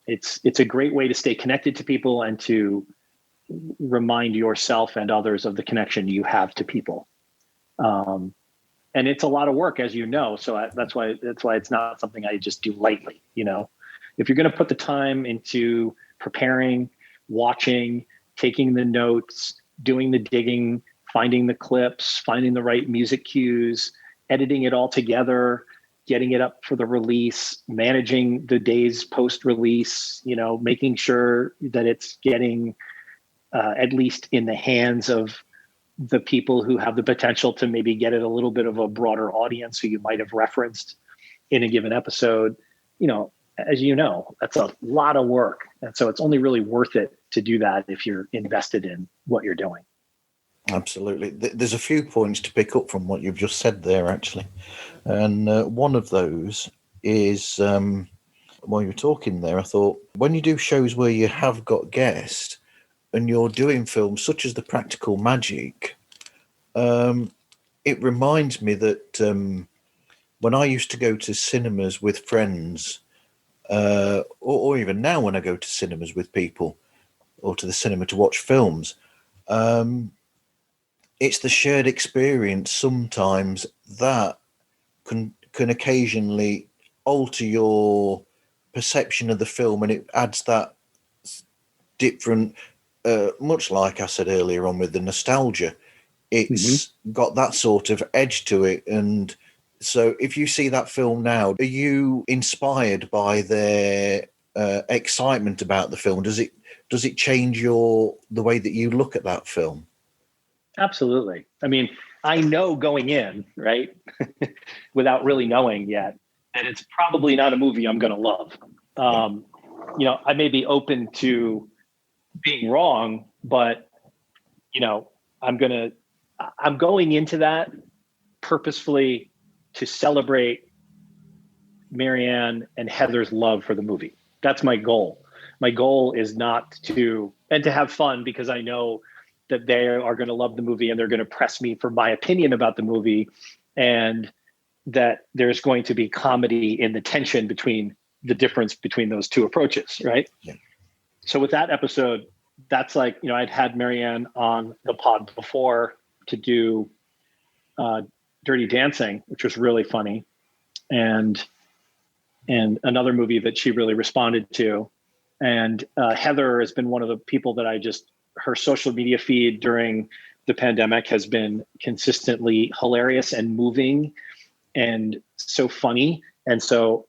D: a great way to stay connected to people and to remind yourself and others of the connection you have to people. And it's a lot of work, as you know. So that's why it's not something I just do lightly. If you're going to put the time into preparing, watching, taking the notes, doing the digging, finding the clips, finding the right music cues, editing it all together, getting it up for the release, managing the days post-release, making sure that it's getting at least in the hands of the people who have the potential to maybe get it a little bit of a broader audience who you might have referenced in a given episode. As you know, that's a lot of work. And so it's only really worth it to do that if you're invested in what you're doing.
C: Absolutely. There's a few points to pick up from what you've just said there, actually. And one of those is, while you're talking there, I thought, when you do shows where you have got guests and you're doing films such as The Practical Magic, it reminds me that when I used to go to cinemas with friends, or even now when I go to cinemas with people or to the cinema to watch films, it's the shared experience sometimes that can occasionally alter your perception of the film, and it adds that different, much like I said earlier on with the nostalgia, it's got that sort of edge to it. And so if you see that film now, are you inspired by their excitement about the film? Does it change the way that you look at that film?
D: Absolutely. I mean, I know going in, right, without really knowing yet, that it's probably not a movie I'm going to love. I may be open to being wrong, but you know, I'm going into that purposefully to celebrate Marianne and Heather's love for the movie. That's my goal. My goal is not to have fun, because I know that they are going to love the movie and they're going to press me for my opinion about the movie, and that there's going to be comedy in the tension between the difference between those two approaches, right?
C: Yeah.
D: So with that episode, that's like, I'd had Marianne on the pod before to do Dirty Dancing, which was really funny, and another movie that she really responded to. And Heather has been one of the people that her social media feed during the pandemic has been consistently hilarious and moving and so funny. And so,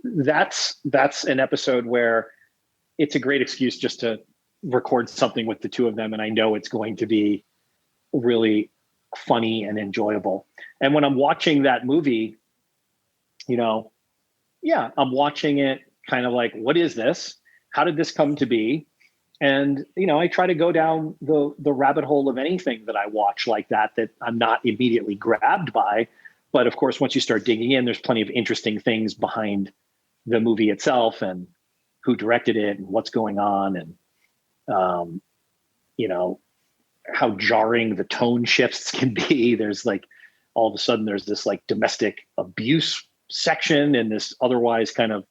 D: that's an episode where it's a great excuse just to record something with the two of them. And I know it's going to be really funny and enjoyable. And when I'm watching that movie, I'm watching it kind of like, what is this? How did this come to be? And, I try to go down the rabbit hole of anything that I watch like that I'm not immediately grabbed by. But of course, once you start digging in, there's plenty of interesting things behind the movie itself and who directed it and what's going on. And, how jarring the tone shifts can be. There's like, all of a sudden there's this like domestic abuse section in this otherwise kind of,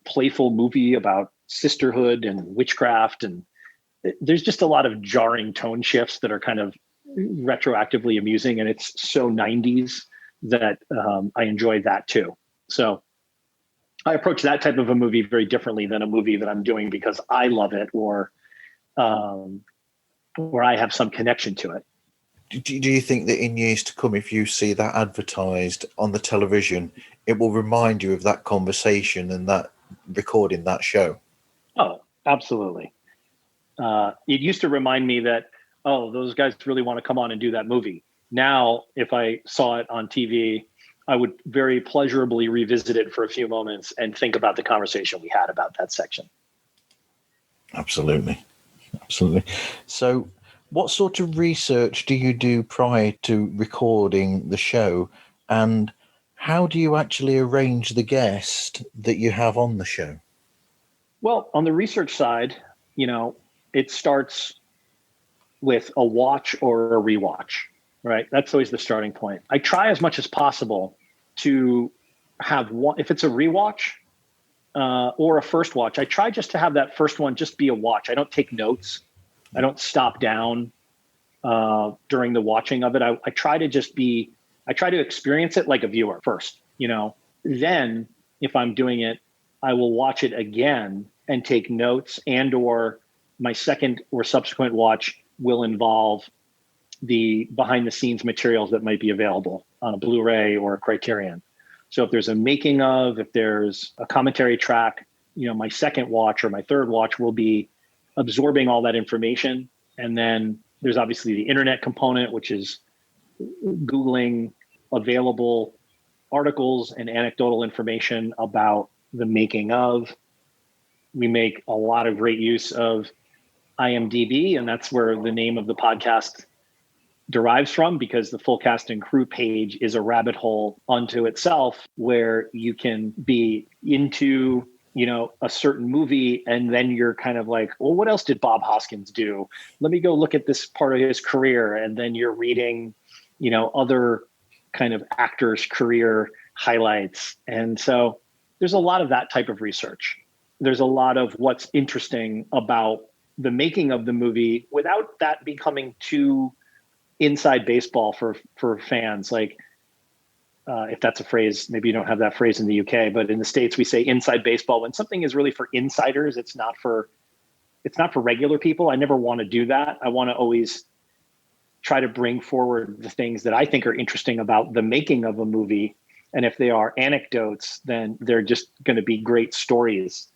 D: playful movie about sisterhood and witchcraft. And there's just a lot of jarring tone shifts that are kind of retroactively amusing. And it's so 90s that I enjoy that too. So I approach that type of a movie very differently than a movie that I'm doing because I love it or I have some connection to it.
C: Do you think that in years to come, if you see that advertised on the television, it will remind you of that conversation and that recording that show?
D: Oh, absolutely. It used to remind me that, those guys really want to come on and do that movie. Now, if I saw it on TV, I would very pleasurably revisit it for a few moments and think about the conversation we had about that section.
C: Absolutely. So what sort of research do you do prior to recording the show, and how do you actually arrange the guest that you have on the show?
D: Well, on the research side, it starts with a watch or a rewatch, right? That's always the starting point. I try as much as possible to have one, if it's a rewatch or a first watch, I try just to have that first one just be a watch. I don't take notes. I don't stop down during the watching of it. I try to experience it like a viewer first, then if I'm doing it, I will watch it again and take notes, and or my second or subsequent watch will involve the behind the scenes materials that might be available on a Blu-ray or a Criterion. So if there's a making of, if there's a commentary track, my second watch or my third watch will be absorbing all that information. And then there's obviously the internet component, which is Googling available articles and anecdotal information about the making of. We make a lot of great use of IMDb, and that's where the name of the podcast derives from, because the full cast and crew page is a rabbit hole unto itself where you can be into a certain movie, and then you're kind of like, well, what else did Bob Hoskins do? Let me go look at this part of his career. And then you're reading other kind of actors' career highlights. And so there's a lot of that type of research. There's a lot of what's interesting about the making of the movie without that becoming too inside baseball for fans. Like, if that's a phrase, maybe you don't have that phrase in the UK, but in the States we say inside baseball when something is really for insiders. It's not for regular people. I never want to do that. I want to always try to bring forward the things that I think are interesting about the making of a movie. And if they are anecdotes, then they're just going to be great stories.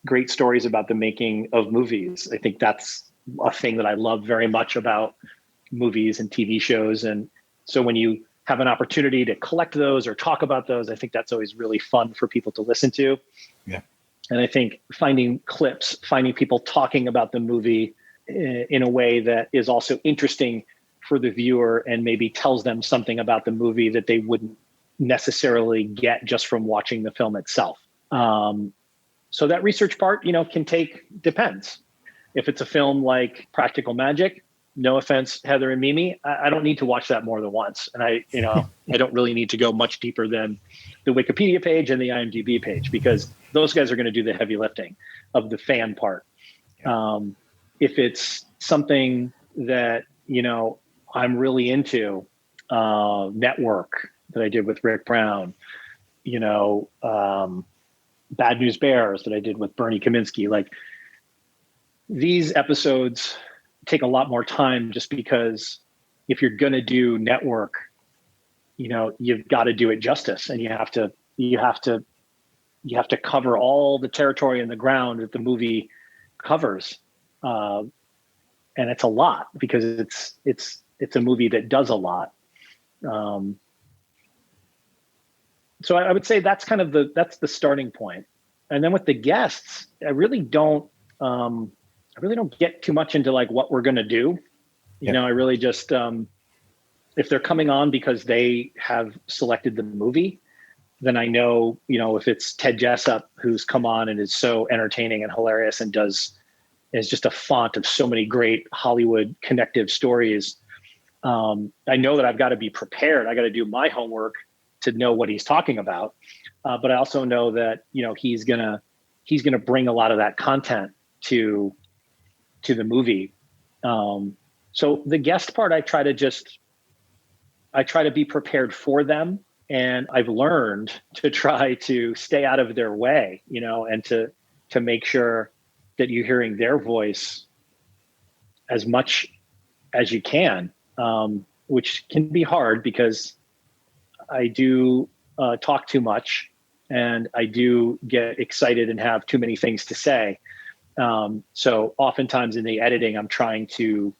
D: Great stories about the making of movies. I think that's a thing that I love very much about movies and TV shows. And so when you have an opportunity to collect those or talk about those, I think that's always really fun for people to listen to.
C: Yeah.
D: And I think finding clips, finding people talking about the movie in a way that is also interesting for the viewer and maybe tells them something about the movie that they wouldn't necessarily get just from watching the film itself. So that research part, depends. If it's a film like Practical Magic, no offense, Heather and Mimi, I don't need to watch that more than once. And I don't really need to go much deeper than the Wikipedia page and the IMDb page, because those guys are going to do the heavy lifting of the fan part. If it's something that, I'm really into, Network that I did with Rick Brown, Bad News Bears that I did with Bernie Kaminsky, like these episodes take a lot more time, just because if you're going to do Network, you've got to do it justice, and you have to cover all the territory and the ground that the movie covers. And it's a lot, because it's a movie that does a lot. So I would say that's kind of that's the starting point. And then with the guests, I really don't get too much into like what we're going to do. I really just, if they're coming on because they have selected the movie, then I know, if it's Ted Jessup who's come on and is so entertaining and hilarious and is just a font of so many great Hollywood connective stories. I know that I've got to be prepared. I got to do my homework to know what he's talking about. But I also know that, he's gonna bring a lot of that content to the movie. So the guest part, I try to be prepared for them. And I've learned to try to stay out of their way, and to make sure that you're hearing their voice as much as you can, which can be hard because I do talk too much, and I do get excited and have too many things to say. So oftentimes in the editing, I'm trying to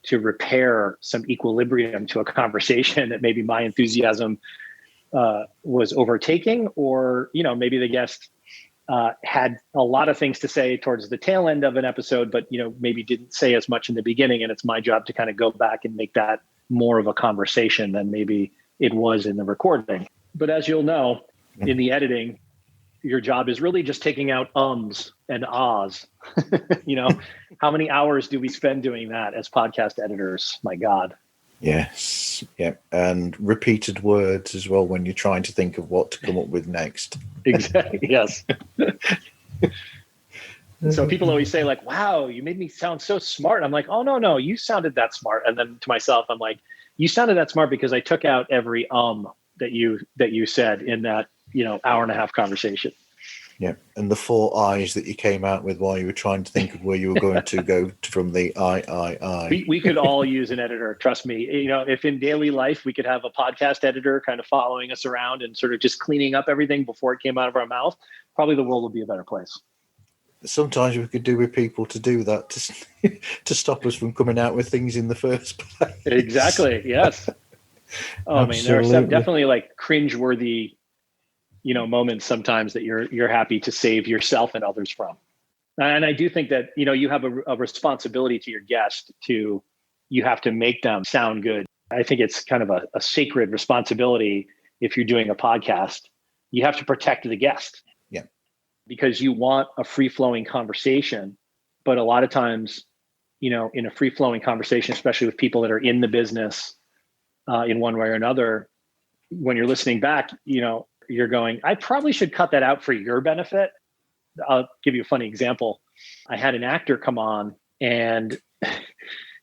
D: repair some equilibrium to a conversation that maybe my enthusiasm was overtaking, or, maybe the guest had a lot of things to say towards the tail end of an episode, but, maybe didn't say as much in the beginning. And it's my job to kind of go back and make that more of a conversation than maybe it was in the recording. But as you'll know, in the editing, your job is really just taking out ums and ahs. How many hours do we spend doing that as podcast editors? My God. Yes.
C: Yeah. And repeated words as well when you're trying to think of what to come up with next.
D: Exactly. Yes. So people always say like, wow, you made me sound so smart. I'm like, oh, no, you sounded that smart. And then to myself, I'm like, you sounded that smart because I took out every that you said in that, hour and a half conversation.
C: Yeah. And the 4 I's that you came out with while you were trying to think of where you were going to go from the I.
D: We could all use an editor. Trust me. If in daily life we could have a podcast editor kind of following us around and sort of just cleaning up everything before it came out of our mouth, probably the world would be a better place.
C: Sometimes we could do with people to do that to stop us from coming out with things in the first place.
D: Exactly. Yes. Oh, I mean, there are some definitely like cringeworthy, moments sometimes that you're happy to save yourself and others from. And I do think that, you have a responsibility to your guest you have to make them sound good. I think it's kind of a sacred responsibility. If you're doing a podcast, you have to protect the guest.
C: Yeah.
D: Because you want a free-flowing conversation. But a lot of times, in a free-flowing conversation, especially with people that are in the business in one way or another, when you're listening back, you're going, I probably should cut that out for your benefit. I'll give you a funny example. I had an actor come on and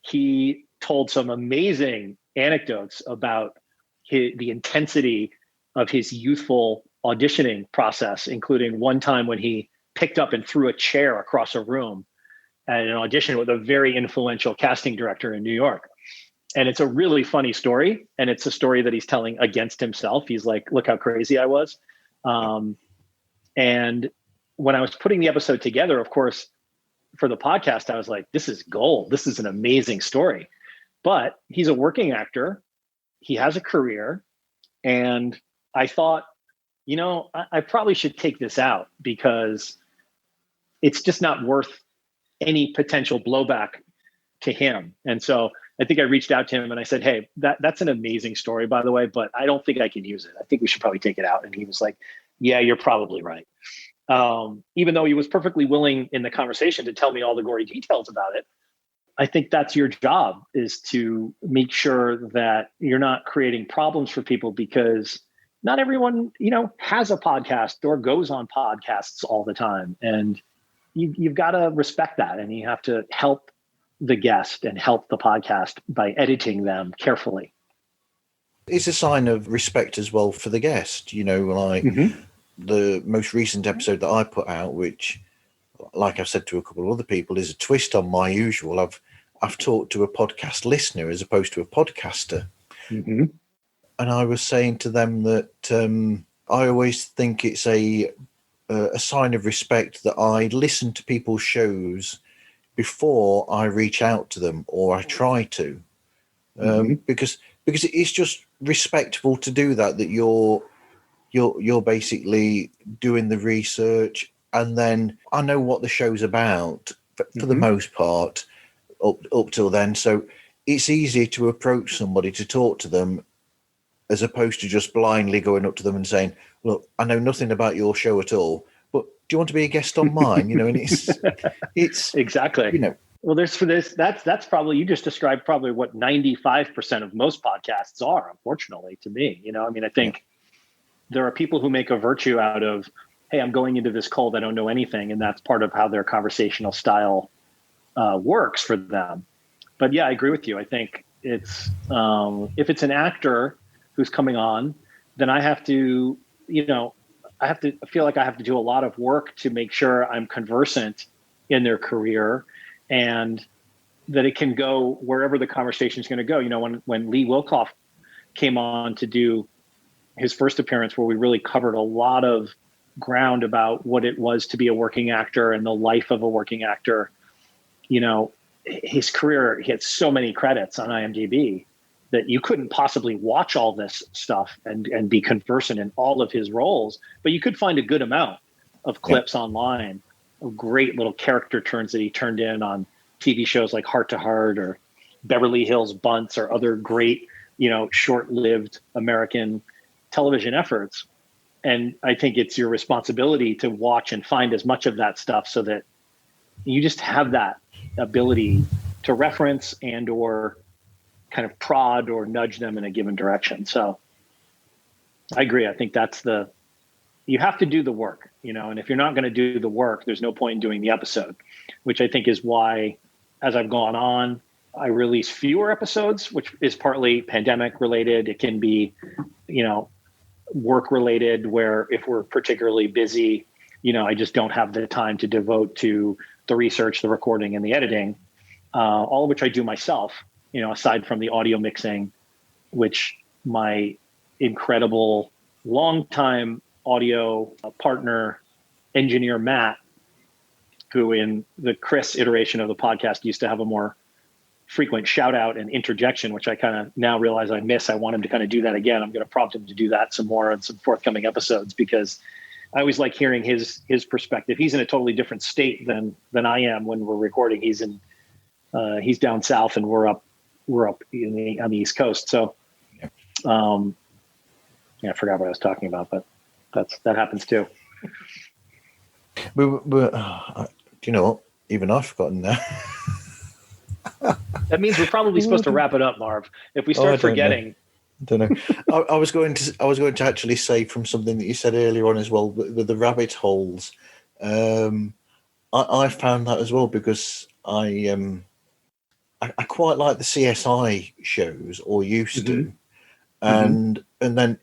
D: he told some amazing anecdotes about the intensity of his youthful auditioning process, including one time when he picked up and threw a chair across a room at an audition with a very influential casting director in New York. And it's a really funny story. And it's a story that he's telling against himself. He's like, look how crazy I was. And when I was putting the episode together, of course, for the podcast, I was like, this is gold. This is an amazing story. But he's a working actor. He has a career. And I thought, I probably should take this out because it's just not worth any potential blowback to him. And so I think I reached out to him and I said, hey, that's an amazing story, by the way, but I don't think I can use it. I think we should probably take it out. And he was like, yeah, you're probably right. Even though he was perfectly willing in the conversation to tell me all the gory details about it, I think that's your job, is to make sure that you're not creating problems for people, because not everyone, has a podcast or goes on podcasts all the time. And you've got to respect that. And you have to help the guest and help the podcast by editing them carefully.
C: It's a sign of respect as well for the guest, the most recent episode that I put out, which, like I've said to a couple of other people, is a twist on my usual. I've talked to a podcast listener as opposed to a podcaster.
D: Mm-hmm.
C: And I was saying to them that I always think it's a sign of respect that I listen to people's shows before I reach out to them, or I try to, because it's just respectful to do that. That you're basically doing the research, and then I know what the show's about for the most part up till then. So it's easier to approach somebody to talk to them as opposed to just blindly going up to them and saying, look, I know nothing about your show at all, but do you want to be a guest on mine? And it's
D: exactly. Well, there's for this, that's probably, you just described probably what 95% of most podcasts are, unfortunately, to me. I think there are people who make a virtue out of, hey, I'm going into this cold, I don't know anything. And that's part of how their conversational style works for them. But yeah, I agree with you. I think it's, if it's an actor who's coming on, then I have to, I feel like I have to do a lot of work to make sure I'm conversant in their career, and that it can go wherever the conversation is going to go. When Lee Wilkoff came on to do his first appearance, where we really covered a lot of ground about what it was to be a working actor and the life of a working actor, his career, he had so many credits on IMDb that you couldn't possibly watch all this stuff and be conversant in all of his roles, but you could find a good amount of clips online of great little character turns that he turned in on TV shows like Heart to Heart or Beverly Hills Bunts or other great, short-lived American television efforts. And I think it's your responsibility to watch and find as much of that stuff so that you just have that ability to reference and or kind of prod or nudge them in a given direction. So I agree. I think you have to do the work, and if you're not going to do the work, there's no point in doing the episode, which I think is why, as I've gone on, I release fewer episodes, which is partly pandemic related. It can be, work related, where if we're particularly busy, I just don't have the time to devote to the research, the recording, and the editing, all of which I do myself, aside from the audio mixing, which my incredible longtime audio partner, engineer Matt, who in the Chris iteration of the podcast used to have a more frequent shout out and interjection, which I kind of now realize I miss. I want him to kind of do that again. I'm going to prompt him to do that some more on some forthcoming episodes, because I always like hearing his perspective. He's in a totally different state than I am when we're recording. He's down south and we're up on the East Coast. So, I forgot what I was talking about, but that happens too.
C: Do you know what? Even I've forgotten now.
D: That means we're probably supposed to wrap it up, Marv. If we start forgetting.
C: I don't know. I was going to actually say, from something that you said earlier on as well, with the rabbit holes. I found that as well, because I quite like the CSI shows, or used to, and then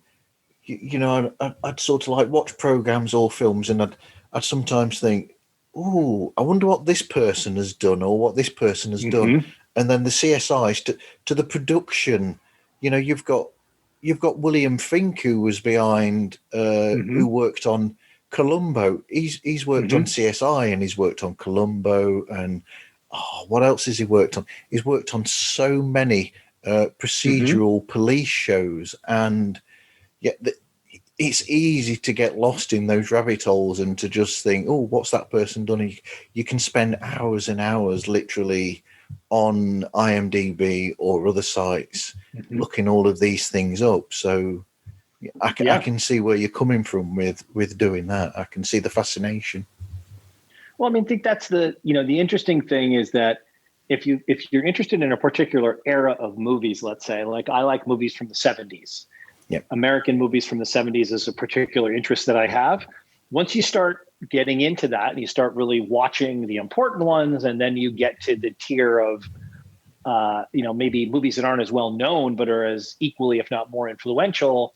C: I'd sort of like watch programs or films, and I'd sometimes think, oh, I wonder what this person has done or what this person has done. And then the CSIs to the production, you've got William Fink, who was behind, who worked on Columbo. He's worked on CSI and he's worked on Columbo and what else has he worked on? He's worked on so many procedural police shows, and yet it's easy to get lost in those rabbit holes and to just think, oh, what's that person done? And you can spend hours and hours literally on IMDb or other sites looking all of these things up. So I can see where you're coming from with doing that. I can see the fascination.
D: Well, I mean, I think that's the interesting thing is that if you're interested in a particular era of movies, let's say, like I like movies from the 70s.
C: Yep.
D: American movies from the 70s is a particular interest that I have. Once you start getting into that and you start really watching the important ones, and then you get to the tier of, maybe movies that aren't as well known, but are as equally, if not more influential.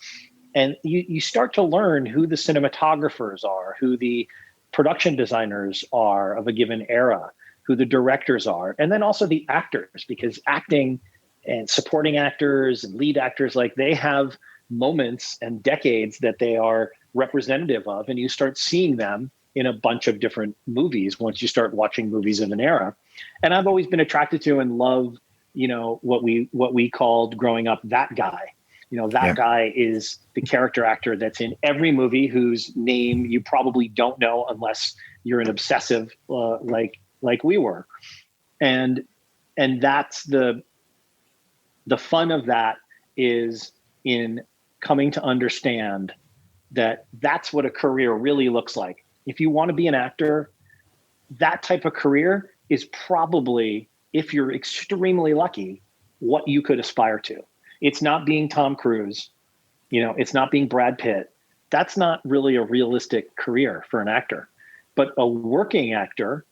D: And you start to learn who the cinematographers are, who the production designers are of a given era, who the directors are, and then also the actors, because acting and supporting actors and lead actors, like they have moments and decades that they are representative of, and you start seeing them in a bunch of different movies once you start watching movies of an era. And I've always been attracted to and love, what we called growing up that guy. That guy is the character actor that's in every movie whose name you probably don't know unless you're an obsessive like we were. And that's the fun of that is in coming to understand that that's what a career really looks like. If you want to be an actor, that type of career is probably, if you're extremely lucky, what you could aspire to. It's not being Tom Cruise, it's not being Brad Pitt. That's not really a realistic career for an actor. But a working actor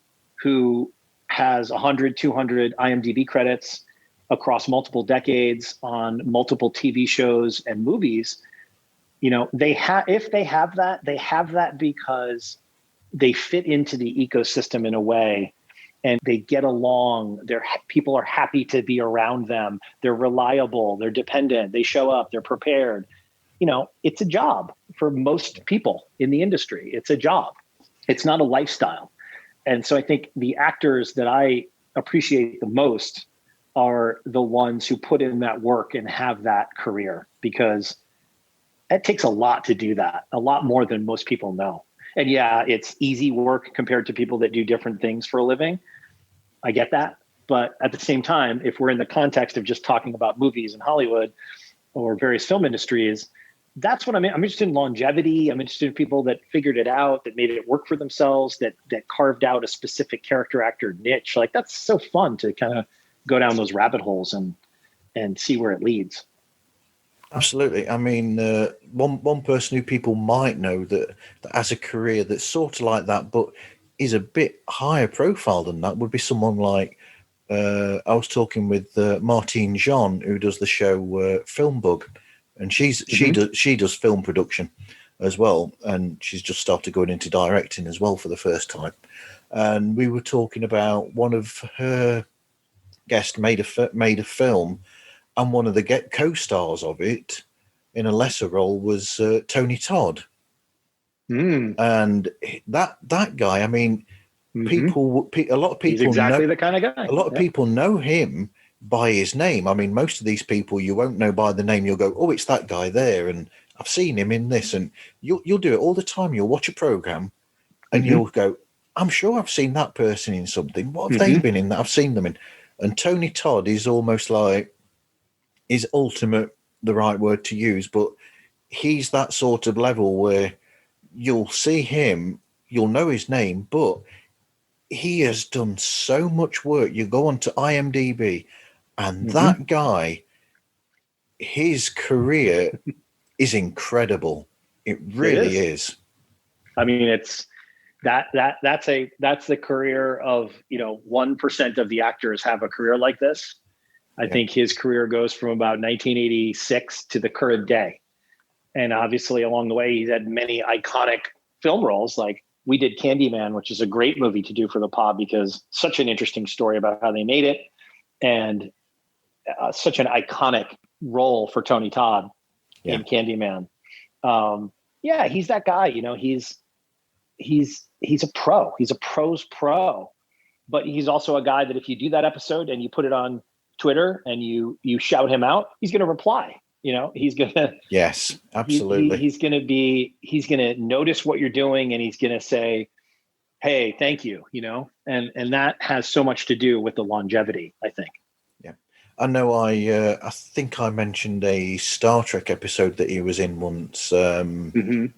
D: who has 100, 200 IMDb credits across multiple decades on multiple TV shows and movies, if they have that because they fit into the ecosystem in a way and they get along. People are happy to be around them. They're reliable. They're dependent. They show up. They're prepared. It's a job for most people in the industry. It's a job. It's not a lifestyle. And so I think the actors that I appreciate the most are the ones who put in that work and have that career, because it takes a lot to do that, a lot more than most people know. And yeah, it's easy work compared to people that do different things for a living. I get that. But at the same time, if we're in the context of just talking about movies and Hollywood or various film industries, that's what I'm interested in. Longevity. I'm interested in people that figured it out, that made it work for themselves, that carved out a specific character actor niche. Like, that's so fun to kind of go down those rabbit holes and see where it leads.
C: Absolutely. I mean, one person who people might know that has a career that's sort of like that, but is a bit higher profile than that, would be someone like, I was talking with Martine Jean, who does the show Film Bug, and she does film production as well, and she's just started going into directing as well for the first time. And we were talking about one of her guests made a film, and one of the co-stars of it in a lesser role was Tony Todd. And that guy, I mean, a lot of people
D: He's exactly the kind of guy.
C: A lot of people know him by his name. I mean, most of these people you won't know by the name. You'll go, oh, it's that guy there, and I've seen him in this. And you'll do it all the time. You'll watch a program and you'll go, I'm sure I've seen that person in something. What have they been in that I've seen them in? And Tony Todd is almost like, is ultimate the right word to use, but he's that sort of level where you'll see him, you'll know his name, but he has done so much work. You go on to IMDb, and that guy, his career is incredible. It really is.
D: I mean, it's that's the career of 1% of the actors have a career like this. I think his career goes from about 1986 to the current day. And obviously along the way, he's had many iconic film roles. Like we did Candyman, which is a great movie to do for the pod because such an interesting story about how they made it. And such an iconic role for Tony Todd in Candyman. He's that guy, he's he's a pro. He's a pro's pro, but he's also a guy that if you do that episode and you put it on Twitter and you shout him out, he's going to reply. He's going to,
C: Yes, absolutely.
D: he's going to notice what you're doing, and he's going to say, hey, thank you, and that has so much to do with the longevity, I think.
C: Yeah. I know I think I mentioned a Star Trek episode that he was in once. I don't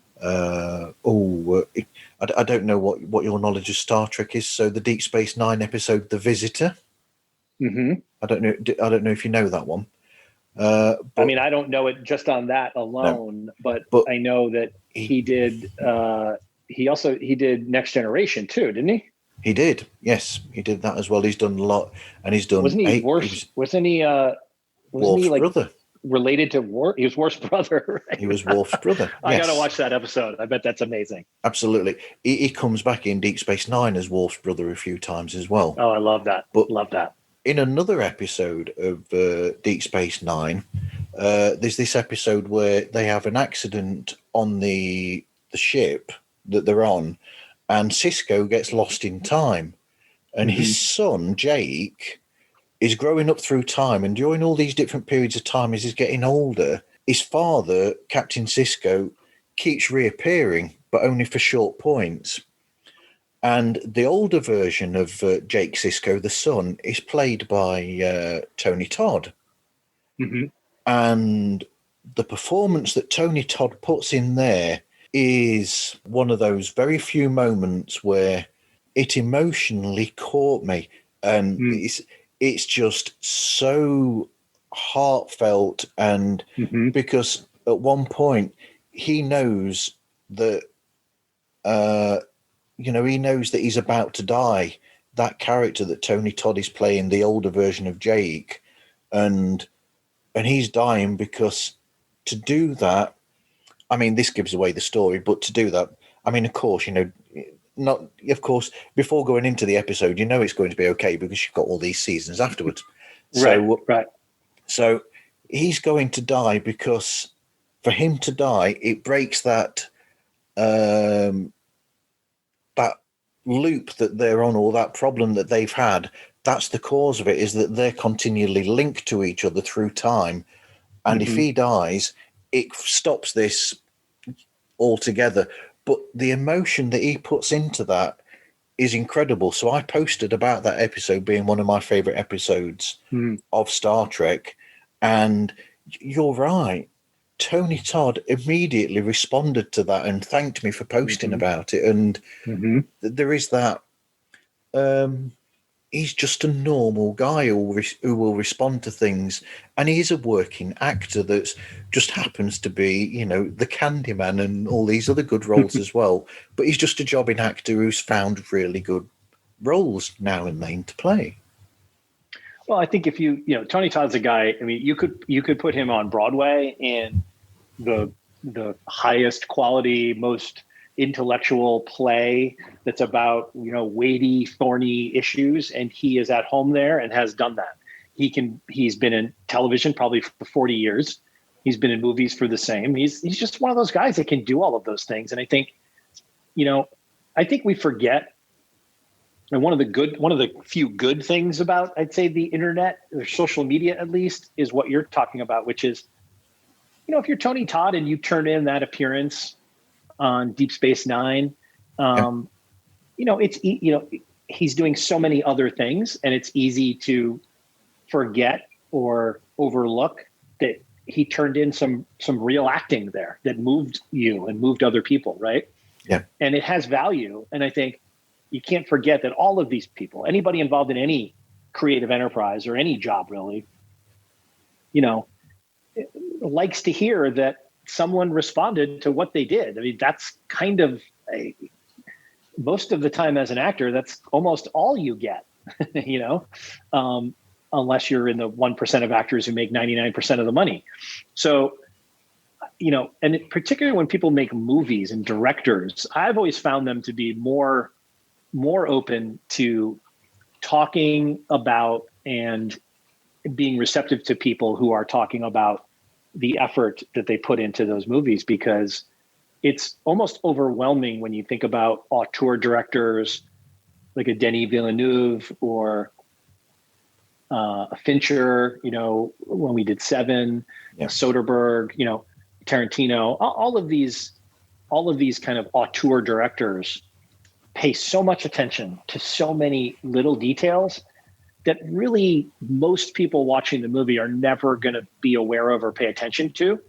C: know what your knowledge of Star Trek is. So the Deep Space Nine episode, The Visitor.
D: Mm-hmm.
C: I don't know if you know that one.
D: I mean, I don't know it just on that alone, but I know that he did. He did Next Generation too, didn't he?
C: He did. Yes, he did that as well. He's done a lot, and he's done.
D: Wasn't he Worf's? Wasn't he like
C: brother?
D: Related to Worf? He was Worf's brother. Right?
C: He was Worf's brother.
D: I got to watch that episode. I bet that's amazing.
C: Absolutely. He comes back in Deep Space Nine as Worf's brother a few times as well.
D: Oh, I love that. Love that.
C: In another episode of Deep Space Nine, there's this episode where they have an accident on the ship that they're on, and Cisco gets lost in time, and his son Jake is growing up through time, and during all these different periods of time as he's getting older, his father, Captain Cisco, keeps reappearing, but only for short points. And the older version of Jake Cisco, the son, is played by Tony Todd.
D: Mm-hmm.
C: And the performance that Tony Todd puts in there is one of those very few moments where it emotionally caught me. And it's just so heartfelt. And because at one point he knows that, he knows that he's about to die. That character that Tony Todd is playing, the older version of Jake, and he's dying because to do that, I mean, this gives away the story, but to do that, I mean, of course, before going into the episode, it's going to be okay because you've got all these seasons afterwards.
D: Right.
C: So he's going to die because for him to die, it breaks that that loop that they're on, or that problem that they've had. That's the cause of it, is that they're continually linked to each other through time. And if he dies, it stops this altogether. But the emotion that he puts into that is incredible. So I posted about that episode being one of my favorite episodes of Star Trek. And you're right. Tony Todd immediately responded to that and thanked me for posting about it. And there is that. He's just a normal guy who will respond to things, and he is a working actor that just happens to be, the Candyman and all these other good roles as well. But he's just a jobbing actor who's found really good roles now and then to play.
D: Well, I think if Tony Todd's a guy. I mean, you could put him on Broadway in the highest quality, most intellectual play that's about weighty, thorny issues, and he is at home there and has done that. He's been in television probably for 40 years. He's been in movies for the same. He's just one of those guys that can do all of those things. And I think we forget. And one of the few good things about, I'd say, the internet or social media, at least, is what you're talking about, which is, if you're Tony Todd and you turn in that appearance on Deep Space Nine, he's doing so many other things, and it's easy to forget or overlook that he turned in some real acting there that moved you and moved other people, right?
C: Yeah.
D: And it has value. And I think you can't forget that all of these people, anybody involved in any creative enterprise or any job really, likes to hear that someone responded to what they did. I mean, that's kind of most of the time as an actor, that's almost all you get, unless you're in the 1% of actors who make 99% of the money. So, and particularly when people make movies and directors, I've always found them to be more open to talking about and being receptive to people who are talking about the effort that they put into those movies, because it's almost overwhelming when you think about auteur directors like a Denis Villeneuve or a Fincher, when we did Seven, Soderbergh, Tarantino, all of these kind of auteur directors pay so much attention to so many little details that really most people watching the movie are never going to be aware of or pay attention to,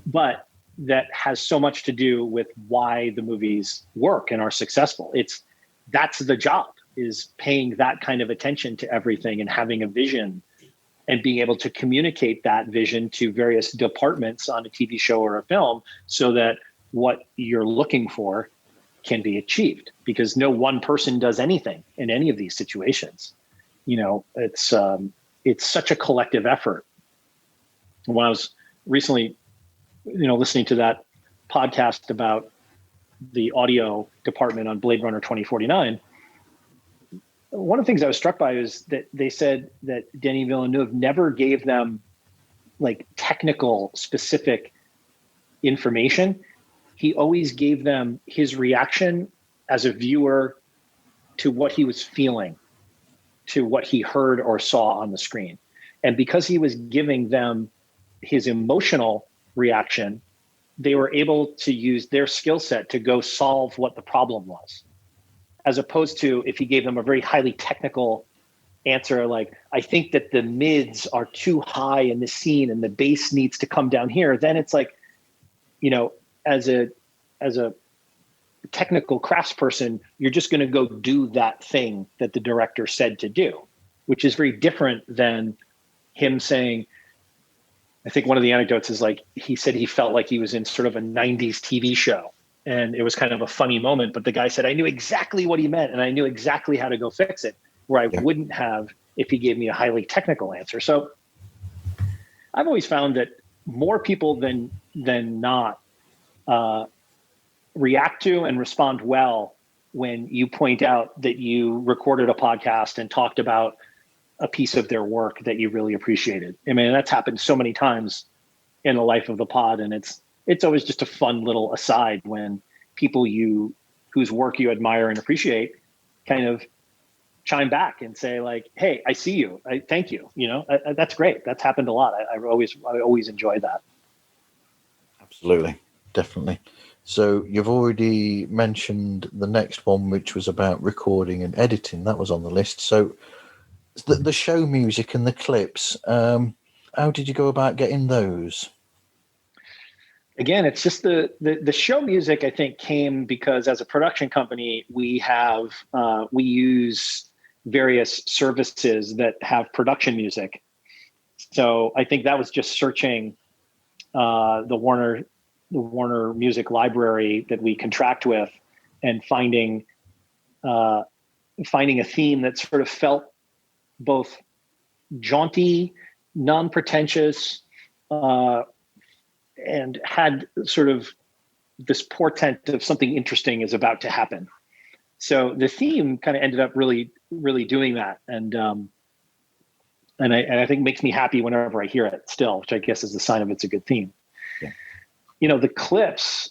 D: but that has so much to do with why the movies work and are successful. That's the job, is paying that kind of attention to everything and having a vision and being able to communicate that vision to various departments on a TV show or a film so that what you're looking for can be achieved, because no one person does anything in any of these situations. It's such a collective effort. When I was recently, listening to that podcast about the audio department on Blade Runner 2049, one of the things I was struck by is that they said that Denis Villeneuve never gave them like technical specific information. He always gave them his reaction as a viewer to what he was feeling, to what he heard or saw on the screen. And because he was giving them his emotional reaction, they were able to use their skill set to go solve what the problem was. As opposed to if he gave them a very highly technical answer, like, I think that the mids are too high in the scene and the bass needs to come down here, then it's like, as a technical craftsperson, you're just going to go do that thing that the director said to do, which is very different than him saying, I think one of the anecdotes is like, he said he felt like he was in sort of a 90s TV show. And it was kind of a funny moment, but the guy said, I knew exactly what he meant and I knew exactly how to go fix it, where I wouldn't have if he gave me a highly technical answer. So I've always found that more people than not react to and respond well when you point out that you recorded a podcast and talked about a piece of their work that you really appreciated. I mean, that's happened so many times in the life of the pod, and it's always just a fun little aside when people whose work you admire and appreciate kind of chime back and say like, hey, I see you. Thank you. That's great. That's happened a lot. I always enjoy that.
C: Absolutely. Definitely. So you've already mentioned the next one, which was about recording and editing. That was on the list. So the show music and the clips, how did you go about getting those?
D: Again, it's just the show music, I think, came because as a production company, we use various services that have production music. So I think that was just searching the Warner Music library that we contract with and finding a theme that sort of felt both jaunty, non-pretentious, and had sort of this portent of something interesting is about to happen. So the theme kind of ended up really, really doing that. And I think makes me happy whenever I hear it still, which I guess is a sign of it's a good theme. Yeah. The clips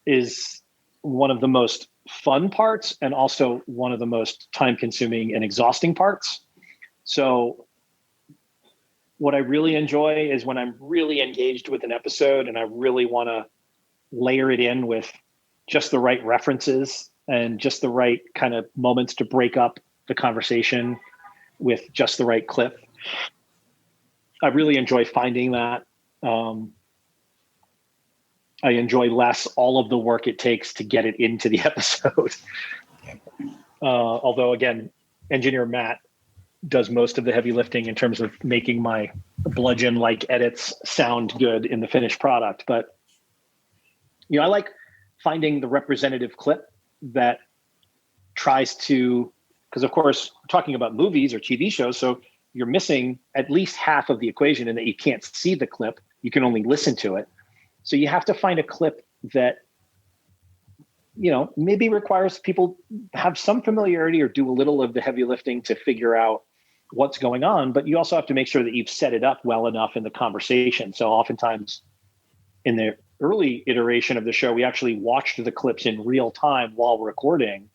D: is one of the most fun parts and also one of the most time consuming and exhausting parts. So what I really enjoy is when I'm really engaged with an episode and I really want to layer it in with just the right references and just the right kind of moments to break up the conversation with just the right clip. I really enjoy finding that. I enjoy less all of the work it takes to get it into the episode. Although, again, engineer Matt does most of the heavy lifting in terms of making my bludgeon-like edits sound good in the finished product. But, I like finding the representative clip that tries to, because of course, we're talking about movies or TV shows, so you're missing at least half of the equation in that you can't see the clip. You can only listen to it. So you have to find a clip that, maybe requires people have some familiarity or do a little of the heavy lifting to figure out what's going on. But you also have to make sure that you've set it up well enough in the conversation. So oftentimes in the early iteration of the show, we actually watched the clips in real time while recording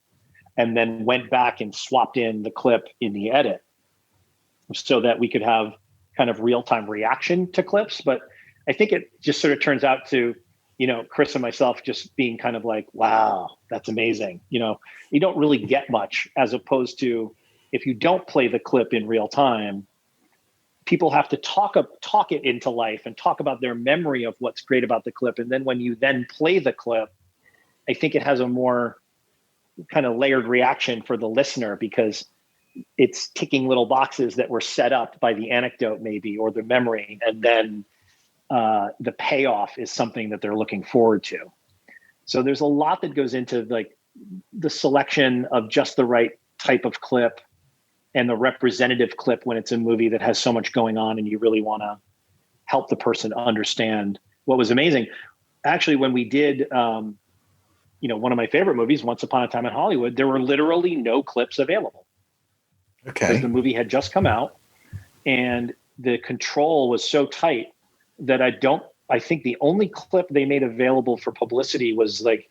D: and then went back and swapped in the clip in the edit so that we could have kind of real-time reaction to clips. But I think it just sort of turns out to, Chris and myself just being kind of like, wow, that's amazing. You don't really get much, as opposed to if you don't play the clip in real time, people have to talk it into life and talk about their memory of what's great about the clip. And then when you then play the clip, I think it has a more kind of layered reaction for the listener, because it's ticking little boxes that were set up by the anecdote maybe, or the memory. And then the payoff is something that they're looking forward to. So there's a lot that goes into like the selection of just the right type of clip and the representative clip when it's a movie that has so much going on and you really want to help the person understand what was amazing. Actually, when we did, one of my favorite movies, Once Upon a Time in Hollywood, there were literally no clips available.
C: Okay.
D: Because the movie had just come out and the control was so tight that I think the only clip they made available for publicity was like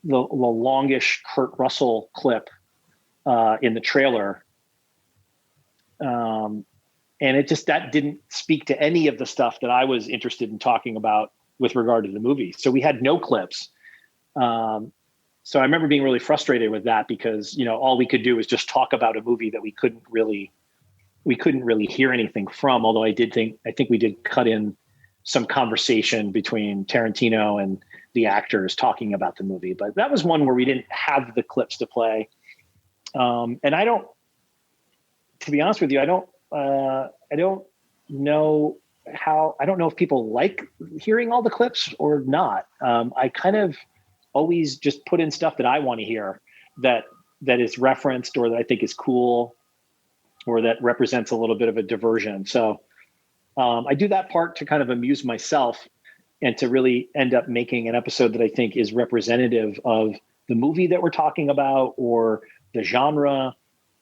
D: the longish Kurt Russell clip in the trailer. And that didn't speak to any of the stuff that I was interested in talking about with regard to the movie. So we had no clips. So I remember being really frustrated with that because, all we could do was just talk about a movie that we couldn't really hear anything from. Although I think we did cut in some conversation between Tarantino and the actors talking about the movie, but that was one where we didn't have the clips to play. And to be honest with you, I don't know if people like hearing all the clips or not. I kind of always just put in stuff that I want to hear that is referenced or that I think is cool or that represents a little bit of a diversion. So I do that part to kind of amuse myself and to really end up making an episode that I think is representative of the movie that we're talking about or the genre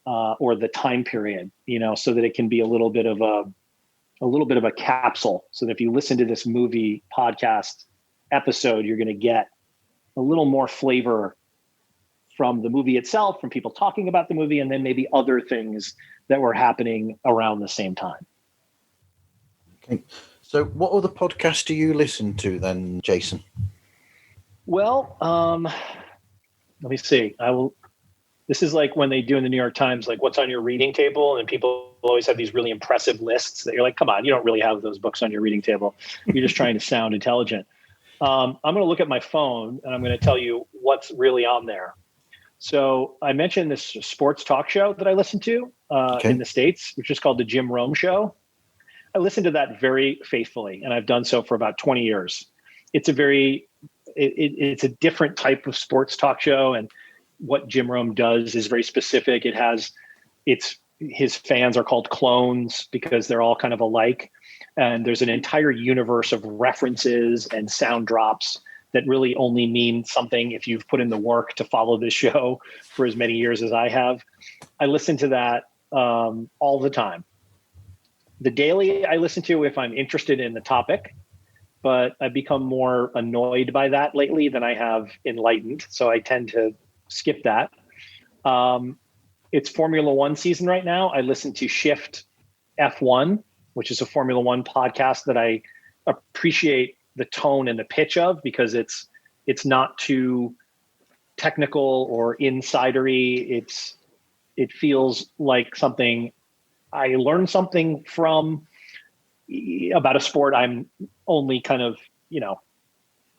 D: or the time period, so that it can be a little bit of a capsule. So that if you listen to this movie podcast episode, you're going to get a little more flavor from the movie itself, from people talking about the movie, and then maybe other things that were happening around the same time.
C: Okay. So what other podcasts do you listen to then, Jason?
D: Well, let me see. This is like when they do in the New York Times, like what's on your reading table, and people always have these really impressive lists that you're like, come on, you don't really have those books on your reading table. You're just trying to sound intelligent. I'm going to look at my phone and I'm going to tell you what's really on there. So I mentioned this sports talk show that I listen to in the States, which is called the Jim Rome Show. I listen to that very faithfully, and I've done so for about 20 years. It's it's a different type of sports talk show, and what Jim Rome does is very specific. His fans are called clones because they're all kind of alike. And there's an entire universe of references and sound drops that really only mean something if you've put in the work to follow this show for as many years as I have. I listen to that all the time. The Daily I listen to if I'm interested in the topic, but I've become more annoyed by that lately than I have enlightened. So I tend to skip that. It's Formula One season right now. I listen to Shift F1, which is a Formula One podcast that I appreciate the tone and the pitch of, because it's not too technical or insidery. It feels like something I learned something from about a sport I'm only kind of,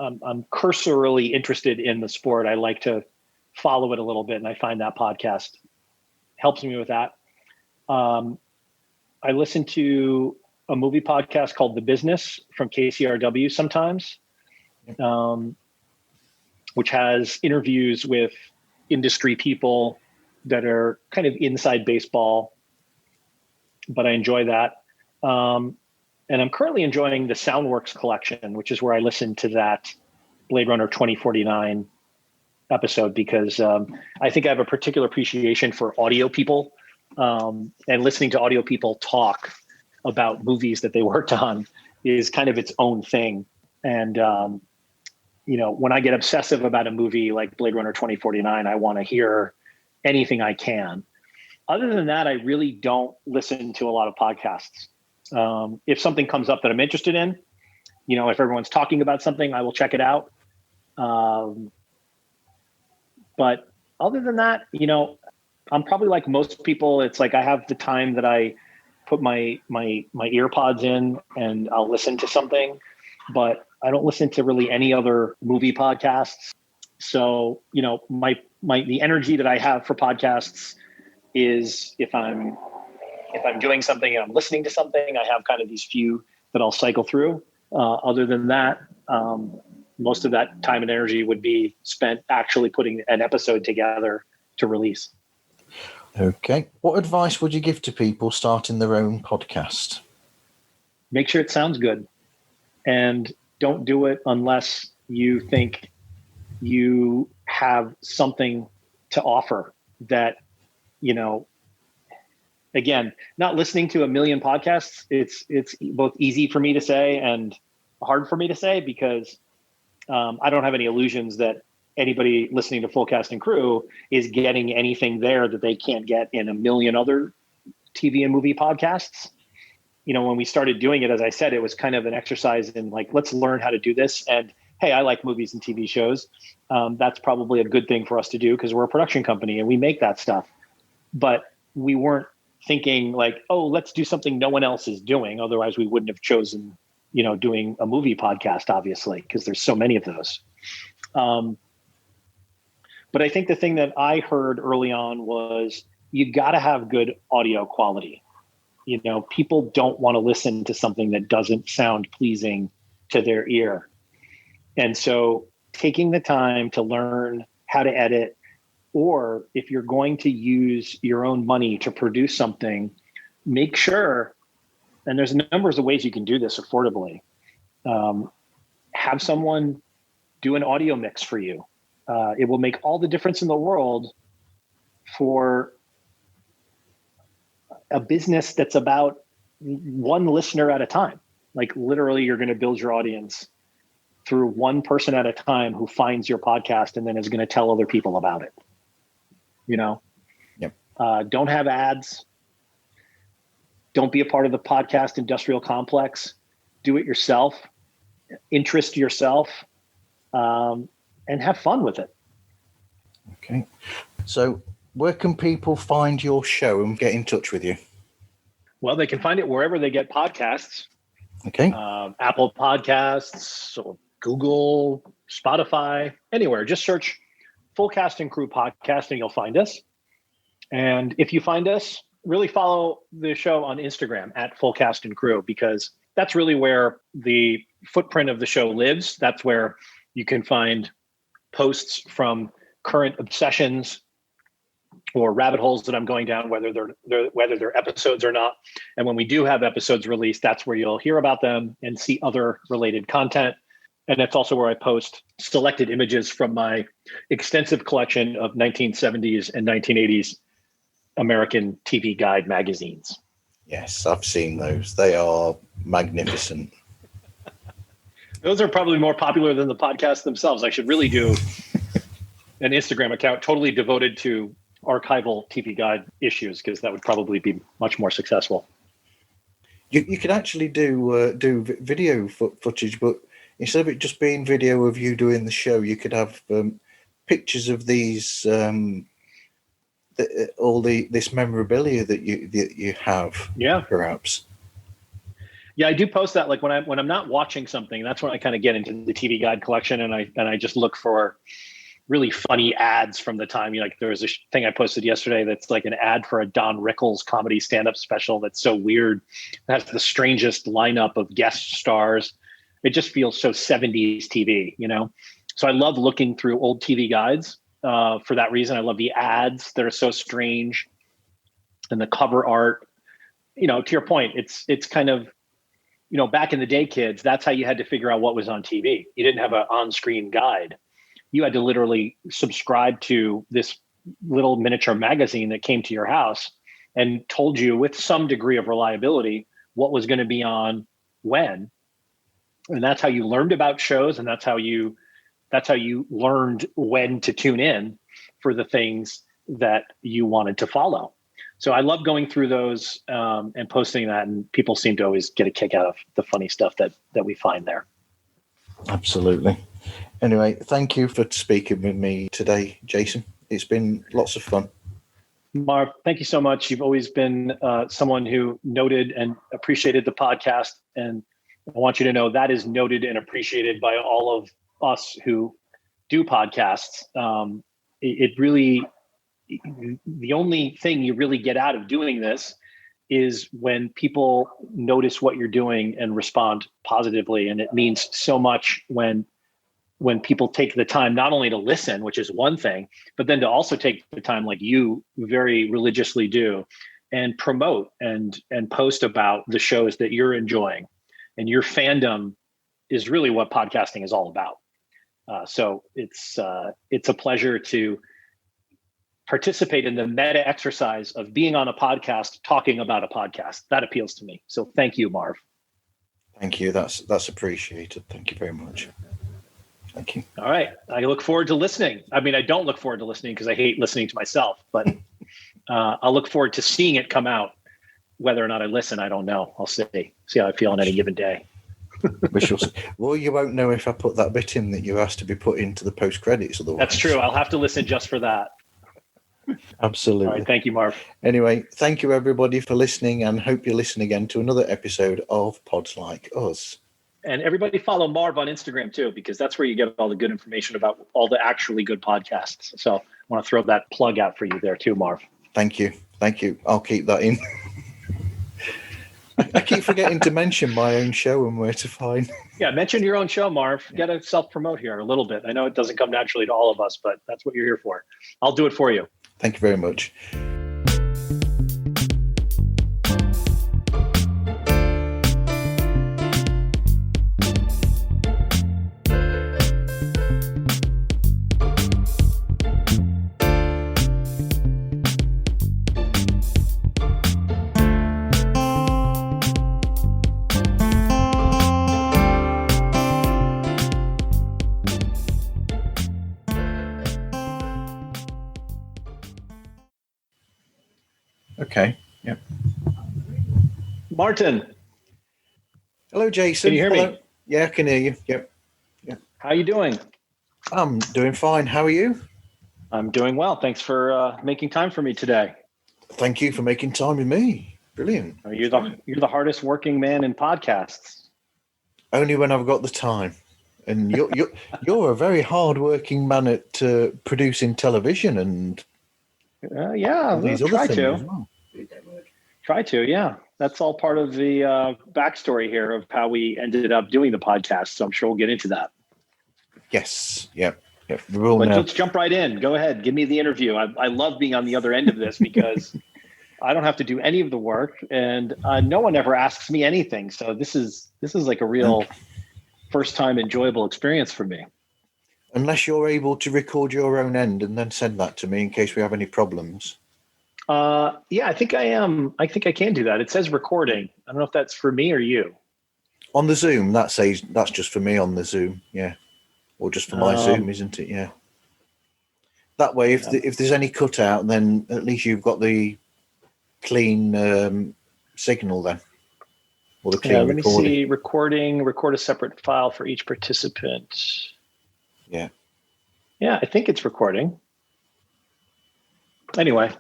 D: I'm cursorily interested in the sport. I like to follow it a little bit, and I find that podcast helps me with that. I listen to a movie podcast called The Business from KCRW sometimes, which has interviews with industry people that are kind of inside baseball, but I enjoy that. And I'm currently enjoying the Soundworks collection, which is where I listen to that Blade Runner 2049 episode, because I think I have a particular appreciation for audio people, and listening to audio people talk about movies that they worked on is kind of its own thing. And when I get obsessive about a movie like Blade Runner 2049, I want to hear anything I can. Other than that, I really don't listen to a lot of podcasts. If something comes up that I'm interested in, if everyone's talking about something, I will check it out. But other than that, I'm probably like most people. It's like I have the time that I put my ear pods in and I'll listen to something, but I don't listen to really any other movie podcasts. So, the energy that I have for podcasts is if I'm doing something and I'm listening to something, I have kind of these few that I'll cycle through. Other than that, most of that time and energy would be spent actually putting an episode together to release.
C: Okay. What advice would you give to people starting their own podcast?
D: Make sure it sounds good, and don't do it unless you think you have something to offer that, again, not listening to a million podcasts. It's both easy for me to say and hard for me to say because I don't have any illusions that anybody listening to Full Cast and Crew is getting anything there that they can't get in a million other TV and movie podcasts. When we started doing it, as I said, it was kind of an exercise in like, let's learn how to do this. And hey, I like movies and TV shows. That's probably a good thing for us to do because we're a production company and we make that stuff. But we weren't thinking like, oh, let's do something no one else is doing. Otherwise, we wouldn't have chosen, doing a movie podcast, obviously, because there's so many of those. But I think the thing that I heard early on was you got to have good audio quality. People don't want to listen to something that doesn't sound pleasing to their ear. And so taking the time to learn how to edit, or if you're going to use your own money to produce something, make sure, and there's numbers of ways you can do this affordably, have someone do an audio mix for you. It will make all the difference in the world for a business that's about one listener at a time. Like literally you're going to build your audience through one person at a time who finds your podcast and then is going to tell other people about it.
C: Yep.
D: Don't have ads. Don't be a part of the podcast industrial complex. Do it yourself. Interest yourself. And have fun with it.
C: Okay. So where can people find your show and get in touch with you?
D: Well, they can find it wherever they get podcasts.
C: Okay.
D: Apple Podcasts, or Google, Spotify, anywhere. Just search Full Cast and Crew Podcast and you'll find us. And if you find us, really follow the show on Instagram at Full Cast and Crew, because that's really where the footprint of the show lives. That's where you can find posts from current obsessions or rabbit holes that I'm going down, whether they're episodes or not. And when we do have episodes released, that's where you'll hear about them and see other related content. And that's also where I post selected images from my extensive collection of 1970s and 1980s American TV Guide magazines.
C: Yes, I've seen those. They are magnificent.
D: Those are probably more popular than the podcasts themselves. I should really do an Instagram account totally devoted to archival TV Guide issues, because that would probably be much more successful.
C: You could actually do video footage, but instead of it just being video of you doing the show, you could have pictures of these this memorabilia that you have.
D: Yeah,
C: perhaps.
D: Yeah, I do post that. Like when I'm not watching something, that's when I kind of get into the TV Guide collection, and I just look for really funny ads from the time. Like there was a thing I posted yesterday that's like an ad for a Don Rickles comedy stand-up special that's so weird. It has the strangest lineup of guest stars. It just feels so 70s TV, So I love looking through old TV guides for that reason. I love the ads that are so strange, and the cover art. To your point, it's kind of, back in the day, kids, that's how you had to figure out what was on TV. You didn't have an on-screen guide. You had to literally subscribe to this little miniature magazine that came to your house and told you with some degree of reliability what was going to be on when. And that's how you learned about shows, and that's how you that's how you learned when to tune in for the things that you wanted to follow. So I love going through those and posting that, and people seem to always get a kick out of the funny stuff that we find there.
C: Absolutely. Anyway, thank you for speaking with me today, Jason. It's been lots of fun.
D: Marv, thank you so much. You've always been someone who noted and appreciated the podcast. And I want you to know that is noted and appreciated by all of us who do podcasts. It really, the only thing you really get out of doing this is when people notice what you're doing and respond positively. And it means so much when people take the time not only to listen, which is one thing, but then to also take the time, like you very religiously do, and promote and post about the shows that you're enjoying. And your fandom is really what podcasting is all about. So it's a pleasure to participate in the meta exercise of being on a podcast, talking about a podcast. That appeals to me. So thank you, Marv.
C: Thank you. That's appreciated. Thank you very much. Thank you.
D: All right. I look forward to listening. I mean, I don't look forward to listening because I hate listening to myself, but I'll look forward to seeing it come out. Whether or not I listen, I don't know. I'll see how I feel on any given day.
C: We shall see. Well, you won't know if I put that bit in that you asked to be put into the post credits. Otherwise,
D: that's true. I'll have to listen just for that.
C: Absolutely.
D: All right. Thank you, Marv.
C: Anyway, thank you everybody for listening, and hope you listen again to another episode of Pods Like Us.
D: And everybody follow Marv on Instagram too, because that's where you get all the good information about all the actually good podcasts. So I want to throw that plug out for you there too, Marv.
C: Thank you. I'll keep that in. I keep forgetting to mention my own show and where to find.
D: Yeah, mention your own show, Marv. Got to self-promote here a little bit. I know it doesn't come naturally to all of us, but that's what you're here for. I'll do it for you.
C: Thank you very much. Okay. Yep.
D: Martin.
C: Hello, Jason.
D: Can you hear me?
C: Yeah, I can hear you. Yep.
D: How are you doing?
C: I'm doing fine. How are you?
D: I'm doing well. Thanks for making time for me today.
C: Thank you for making time with me. Brilliant.
D: You're the hardest working man in podcasts.
C: Only when I've got the time. And you're a very hard-working man at producing television and these other things as well.
D: Try to, yeah. That's all part of the backstory here of how we ended up doing the podcast. So I'm sure we'll get into that.
C: Yes. Yep.
D: Let's jump right in. Go ahead. Give me the interview. I love being on the other end of this because I don't have to do any of the work, and no one ever asks me anything. So this is like a real first time enjoyable experience for me.
C: Unless you're able to record your own end and then send that to me in case we have any problems.
D: Yeah, I think I am. I think I can do that. It says recording. I don't know if that's for me or you.
C: On the Zoom, that says that's just for me on the Zoom. Yeah. Or just for my Zoom, isn't it? Yeah. That way, if there's any cutout, then at least you've got the clean signal then. Or the clean
D: recording. Let me see. Record a separate file for each participant.
C: Yeah.
D: Yeah, I think it's recording. Anyway.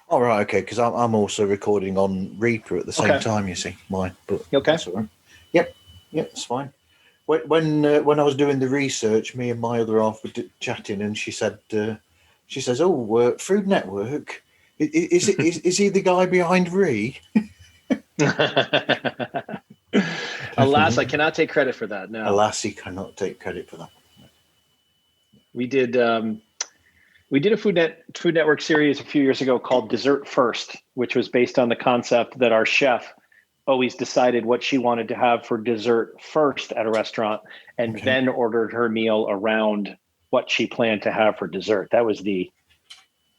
C: All right, okay, because I'm also recording on Reaper at the same time, you see, mine. But
D: okay.
C: That's all right. Yep, it's fine. When I was doing the research, me and my other half were chatting, and she says, Food Network, is he the guy behind Re?
D: Alas, I cannot take credit for that. No.
C: Alas, he cannot take credit for that.
D: We did a Food Network series a few years ago called Dessert First, which was based on the concept that our chef always decided what she wanted to have for dessert first at a restaurant, and then ordered her meal around what she planned to have for dessert. That was the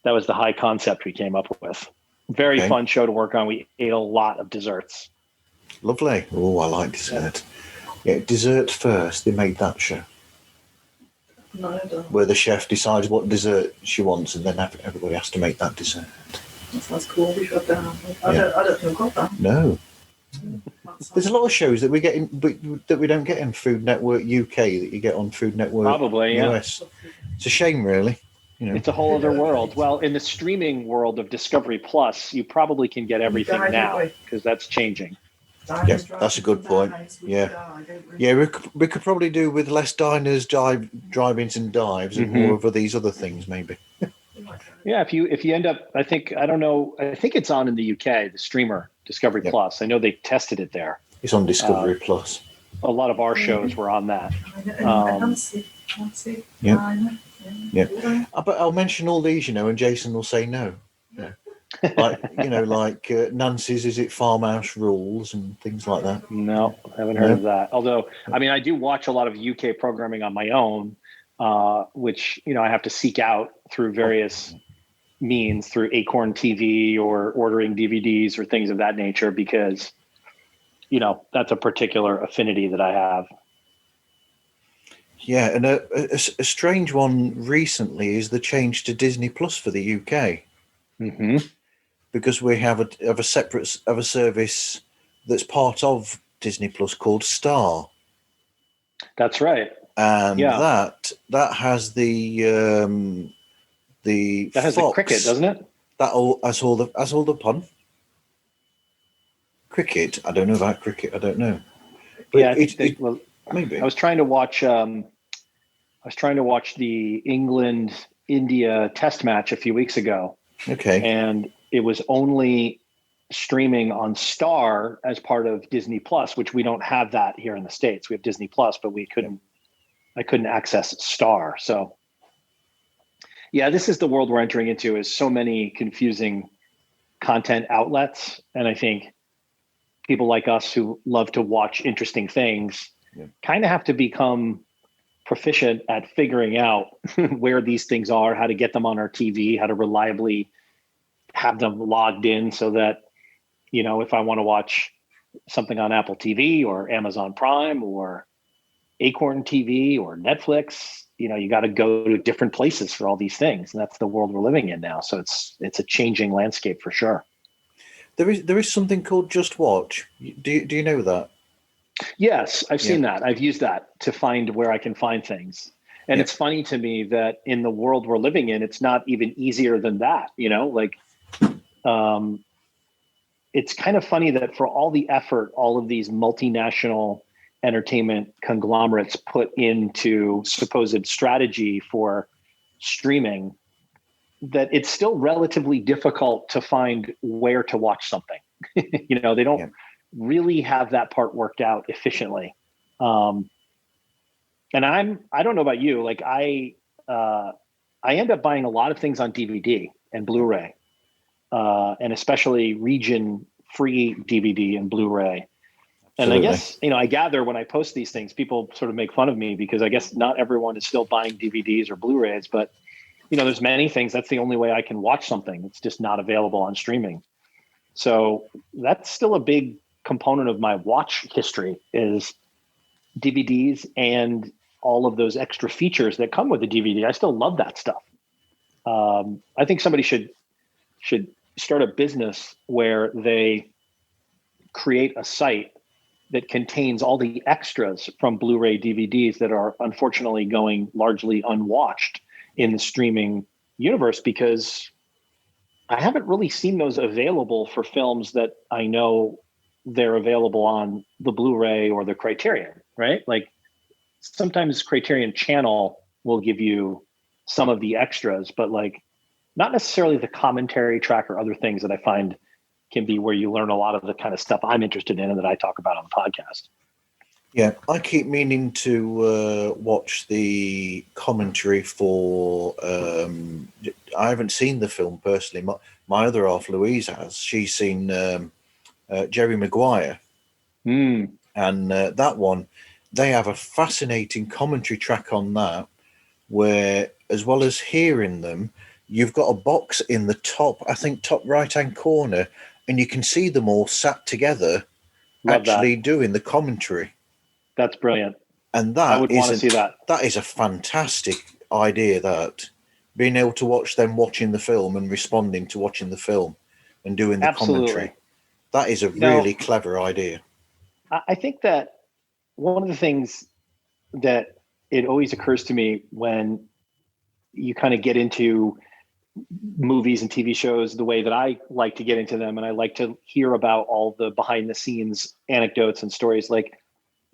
D: high concept we came up with. Very fun show to work on. We ate a lot of desserts.
C: Lovely. Oh, I like dessert. Yeah, Dessert First. They made that show.
F: No, I don't.
C: where the chef decides what dessert she wants, and then everybody has to make that dessert.
F: That sounds cool. We should have I
C: Yeah.
F: don't think I've got that.
C: No,
F: That
C: there's a
F: sounds-
C: lot of shows that we get that we don't get in Food Network UK that you get on Food Network
D: Probably, yeah.
C: US. It's a shame, really. You know,
D: It's a whole other world. Well, in the streaming world of Discovery Plus, you probably can get everything
F: Died,
D: now
F: didn't
D: because that's changing.
F: Diners,
C: Yeah, that's a good
F: drive-ins,
C: point.
F: dives, we
C: Yeah.
F: die, don't we?
C: yeah, we could probably do with less diners, drive-ins, and dives, and more of these other things, maybe.
F: We might try.
D: Yeah, if you end up, I don't know. I think it's on in the UK, the streamer Discovery
C: Yep.
D: Plus. I know they tested it there.
C: It's on Discovery Plus.
D: A lot of our shows were on that.
F: Nancy.
C: Yeah.
F: Dinah,
C: Yeah. But I'll mention all these, and Jason will say no. Like Nancy's, is it Farmhouse Rules and things like that?
D: No, I haven't heard of that. Although, I mean, I do watch a lot of UK programming on my own, which I have to seek out through various means, through Acorn TV or ordering DVDs or things of that nature, because that's a particular affinity that I have.
C: Yeah, and a strange one recently is the change to Disney Plus for the UK,
D: Mm-hmm.
C: because we have a separate service that's part of Disney Plus called Star,
D: That's right.
C: and
D: Yeah.
C: that has the
D: That has
C: Fox,
D: the cricket, doesn't it?
C: has all the pun. Cricket. I don't know about cricket. I don't know. But
D: Yeah, I think well,
C: maybe.
D: I was trying to watch. The England-India Test match a few weeks ago,
C: Okay.
D: and it was only streaming on Star as part of Disney Plus, which we don't have that here in the States. We have Disney Plus, but I couldn't access Star. So, yeah, this is the world we're entering into. Is so many confusing content outlets, and I think people like us who love to watch interesting things kind of have to become proficient at figuring out where these things are, how to get them on our TV, how to reliably have them logged in so that, if I want to watch something on Apple TV or Amazon Prime or Acorn TV or Netflix, you got to go to different places for all these things. And that's the world we're living in now. So it's a changing landscape for sure.
C: There is something called Just Watch. Do you know that?
D: Yes, I've seen that. I've used that to find where I can find things. And it's funny to me that in the world we're living in, it's not even easier than that. It's kind of funny that for all the effort, all of these multinational entertainment conglomerates put into supposed strategy for streaming, that it's still relatively difficult to find where to watch something. They don't really have that part worked out efficiently. And I don't know about you, like I end up buying a lot of things on DVD and Blu-ray, and especially region-free DVD and Blu-ray. And
C: Absolutely.
D: I guess, I gather when I post these things, people sort of make fun of me because I guess not everyone is still buying DVDs or Blu-rays, but there's many things. That's the only way I can watch something. It's just not available on streaming. So that's still a big component of my watch history is DVDs and all of those extra features that come with the DVD. I still love that stuff. I think somebody should start a business where they create a site that contains all the extras from Blu-ray DVDs that are unfortunately going largely unwatched in the streaming universe, because I haven't really seen those available for films that I know they're available on the Blu-ray or the Criterion, right? Like sometimes Criterion Channel will give you some of the extras, but like not necessarily the commentary track or other things that I find can be where you learn a lot of the kind of stuff I'm interested in and that I talk about on the podcast.
C: Yeah, I keep meaning to watch the commentary for. I haven't seen the film personally. My other half, Louise, has. She's seen Jerry Maguire, and that one. They have a fascinating commentary track on that, where as well as hearing them, you've got a box in the top right-hand corner, and you can see them all sat together,
D: Love
C: actually doing the commentary.
D: That's brilliant.
C: And
D: I
C: that
D: would want to see that.
C: That is a fantastic idea, that being able to watch them watching the film and responding to watching the film and doing the commentary. That is a really clever idea.
D: I think that one of the things that it always occurs to me when you kind of get into movies and TV shows the way that I like to get into them, and I like to hear about all the behind the scenes anecdotes and stories, like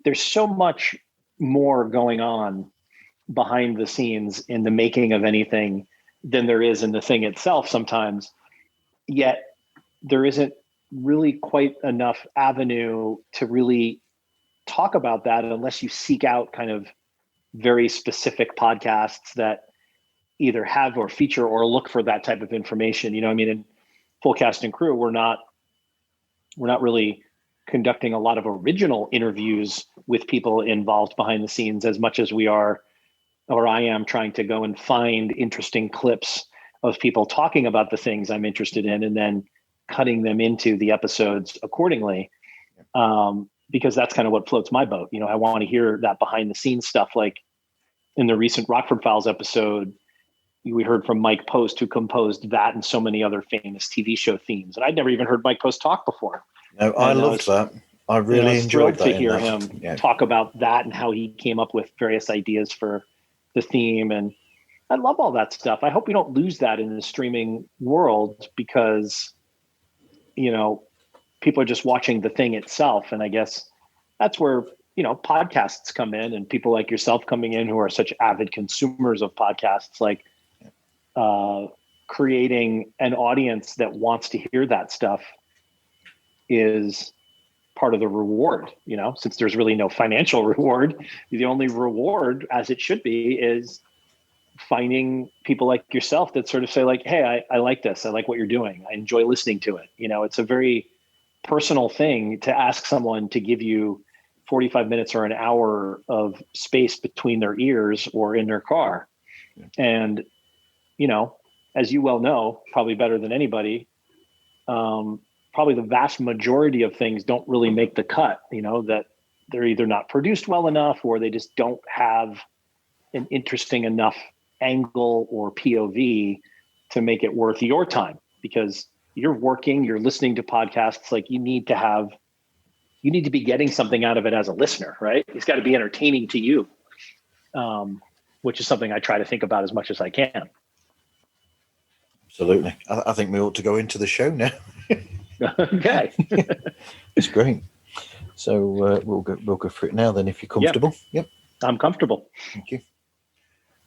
D: there's so much more going on behind the scenes in the making of anything than there is in the thing itself sometimes. Yet there isn't really quite enough avenue to really talk about that unless you seek out kind of very specific podcasts that either have or feature or look for that type of information. You know, I mean, in Full Cast and Crew, we're not really conducting a lot of original interviews with people involved behind the scenes as much as we are, or I am, trying to go and find interesting clips of people talking about the things I'm interested in and then cutting them into the episodes accordingly. Because that's kind of what floats my boat. You know, I want to hear that behind the scenes stuff. Like in the recent Rockford Files episode, we heard from Mike Post, who composed that and so many other famous TV show themes. And I'd never even heard Mike Post talk before.
C: No, I loved that. I really enjoyed that.
D: To hear him talk about that and how he came up with various ideas for the theme. And I love all that stuff. I hope we don't lose that in the streaming world because, you know, people are just watching the thing itself. And I guess that's where, you know, podcasts come in, and people like yourself coming in who are such avid consumers of podcasts, like creating an audience that wants to hear that stuff is part of the reward. You know, since there's really no financial reward, the only reward, as it should be, is finding people like yourself that sort of say like, hey, I like this. I like what you're doing. I enjoy listening to it. You know, it's a very personal thing to ask someone to give you 45 minutes or an hour of space between their ears or in their car. And, you know, as you well know, probably better than anybody, probably the vast majority of things don't really make the cut, you know, that they're either not produced well enough or they just don't have an interesting enough angle or POV to make it worth your time, because you're working, you're listening to podcasts, like you need to be getting something out of it as a listener, right? It's got to be entertaining to you, which is something I try to think about as much as I can.
C: Absolutely. I think we ought to go into the show now.
D: Okay.
C: It's great. So we'll go for it now then, if you're comfortable. Yep.
D: I'm comfortable.
C: Thank you.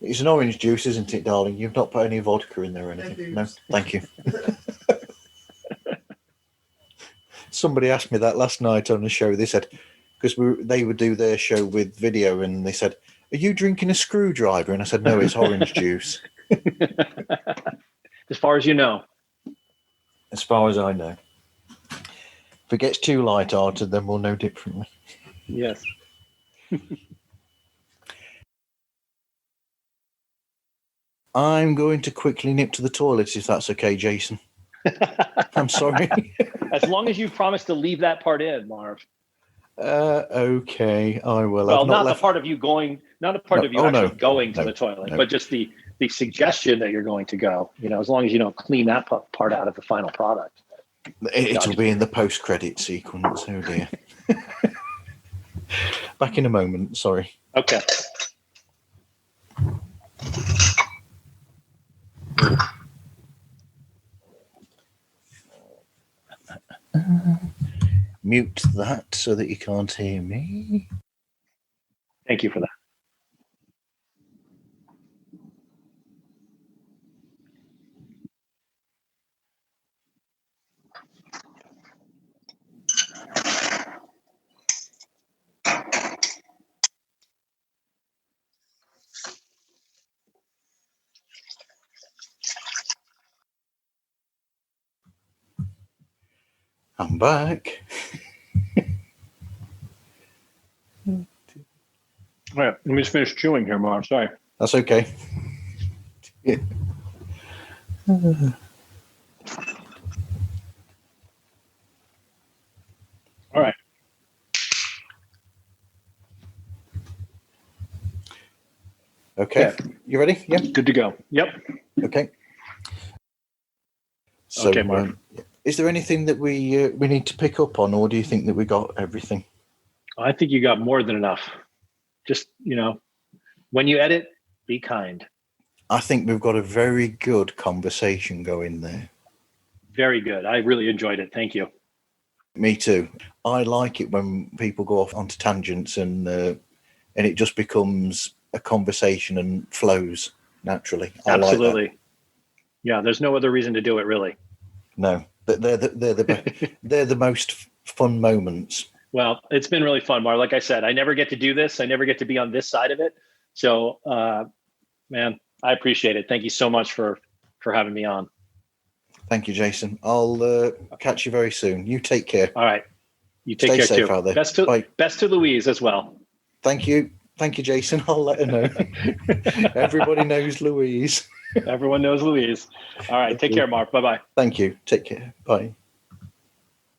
C: It's an orange juice, isn't it, darling? You've not put any vodka in there or anything? No? Thank you. Somebody asked me that last night on the show. They said, because they would do their show with video, and they said, are you drinking a screwdriver? And I said, no, it's orange juice.
D: As far as you know.
C: As far as I know. If it gets too light-hearted, then we'll know differently.
D: Yes.
C: I'm going to quickly nip to the toilet, if that's okay, Jason. I'm sorry.
D: As long as you promise to leave that part in, Marv.
C: Okay, I will.
D: Well, not the part of you going, not a part of you actually going to the toilet,
C: no.
D: but just the suggestion that you're going to go. You know, as long as you don't clean that part out of the final product.
C: It'll be in the post-credit sequence. Oh dear. Back in a moment. Sorry.
D: Okay.
C: Mute that so that you can't hear me.
D: Thank you for that.
C: I'm back.
D: All right, let me just finish chewing here, Marv. Sorry.
C: That's okay. Yeah.
D: All right.
C: Okay. You ready? Yeah.
D: Good to go. Yep.
C: Okay. So,
D: Okay, Marv.
C: is there anything that we need to pick up on, or do you think that we got everything?
D: I think you got more than enough. Just, when you edit, be kind.
C: I think we've got a very good conversation going there.
D: Very good. I really enjoyed it. Thank you.
C: Me too. I like it when people go off onto tangents and it just becomes a conversation and flows naturally.
D: Absolutely.
C: I like that.
D: Yeah, there's no other reason to do it, really.
C: No, but they're the most fun moments.
D: Well, it's been really fun, Marv. Like I said, I never get to do this. I never get to be on this side of it. So, man, I appreciate it. Thank you so much for having me on.
C: Thank you, Jason. I'll catch you very soon. You take care.
D: All right. You take
C: Stay
D: care
C: safe
D: too.
C: out there.
D: Bye. Best to Louise as well.
C: Thank you. Thank you, Jason. I'll let her know. Everybody knows Louise.
D: Everyone knows Louise. All right. Take care, Mark. Bye-bye.
C: Thank you. Take care. Bye.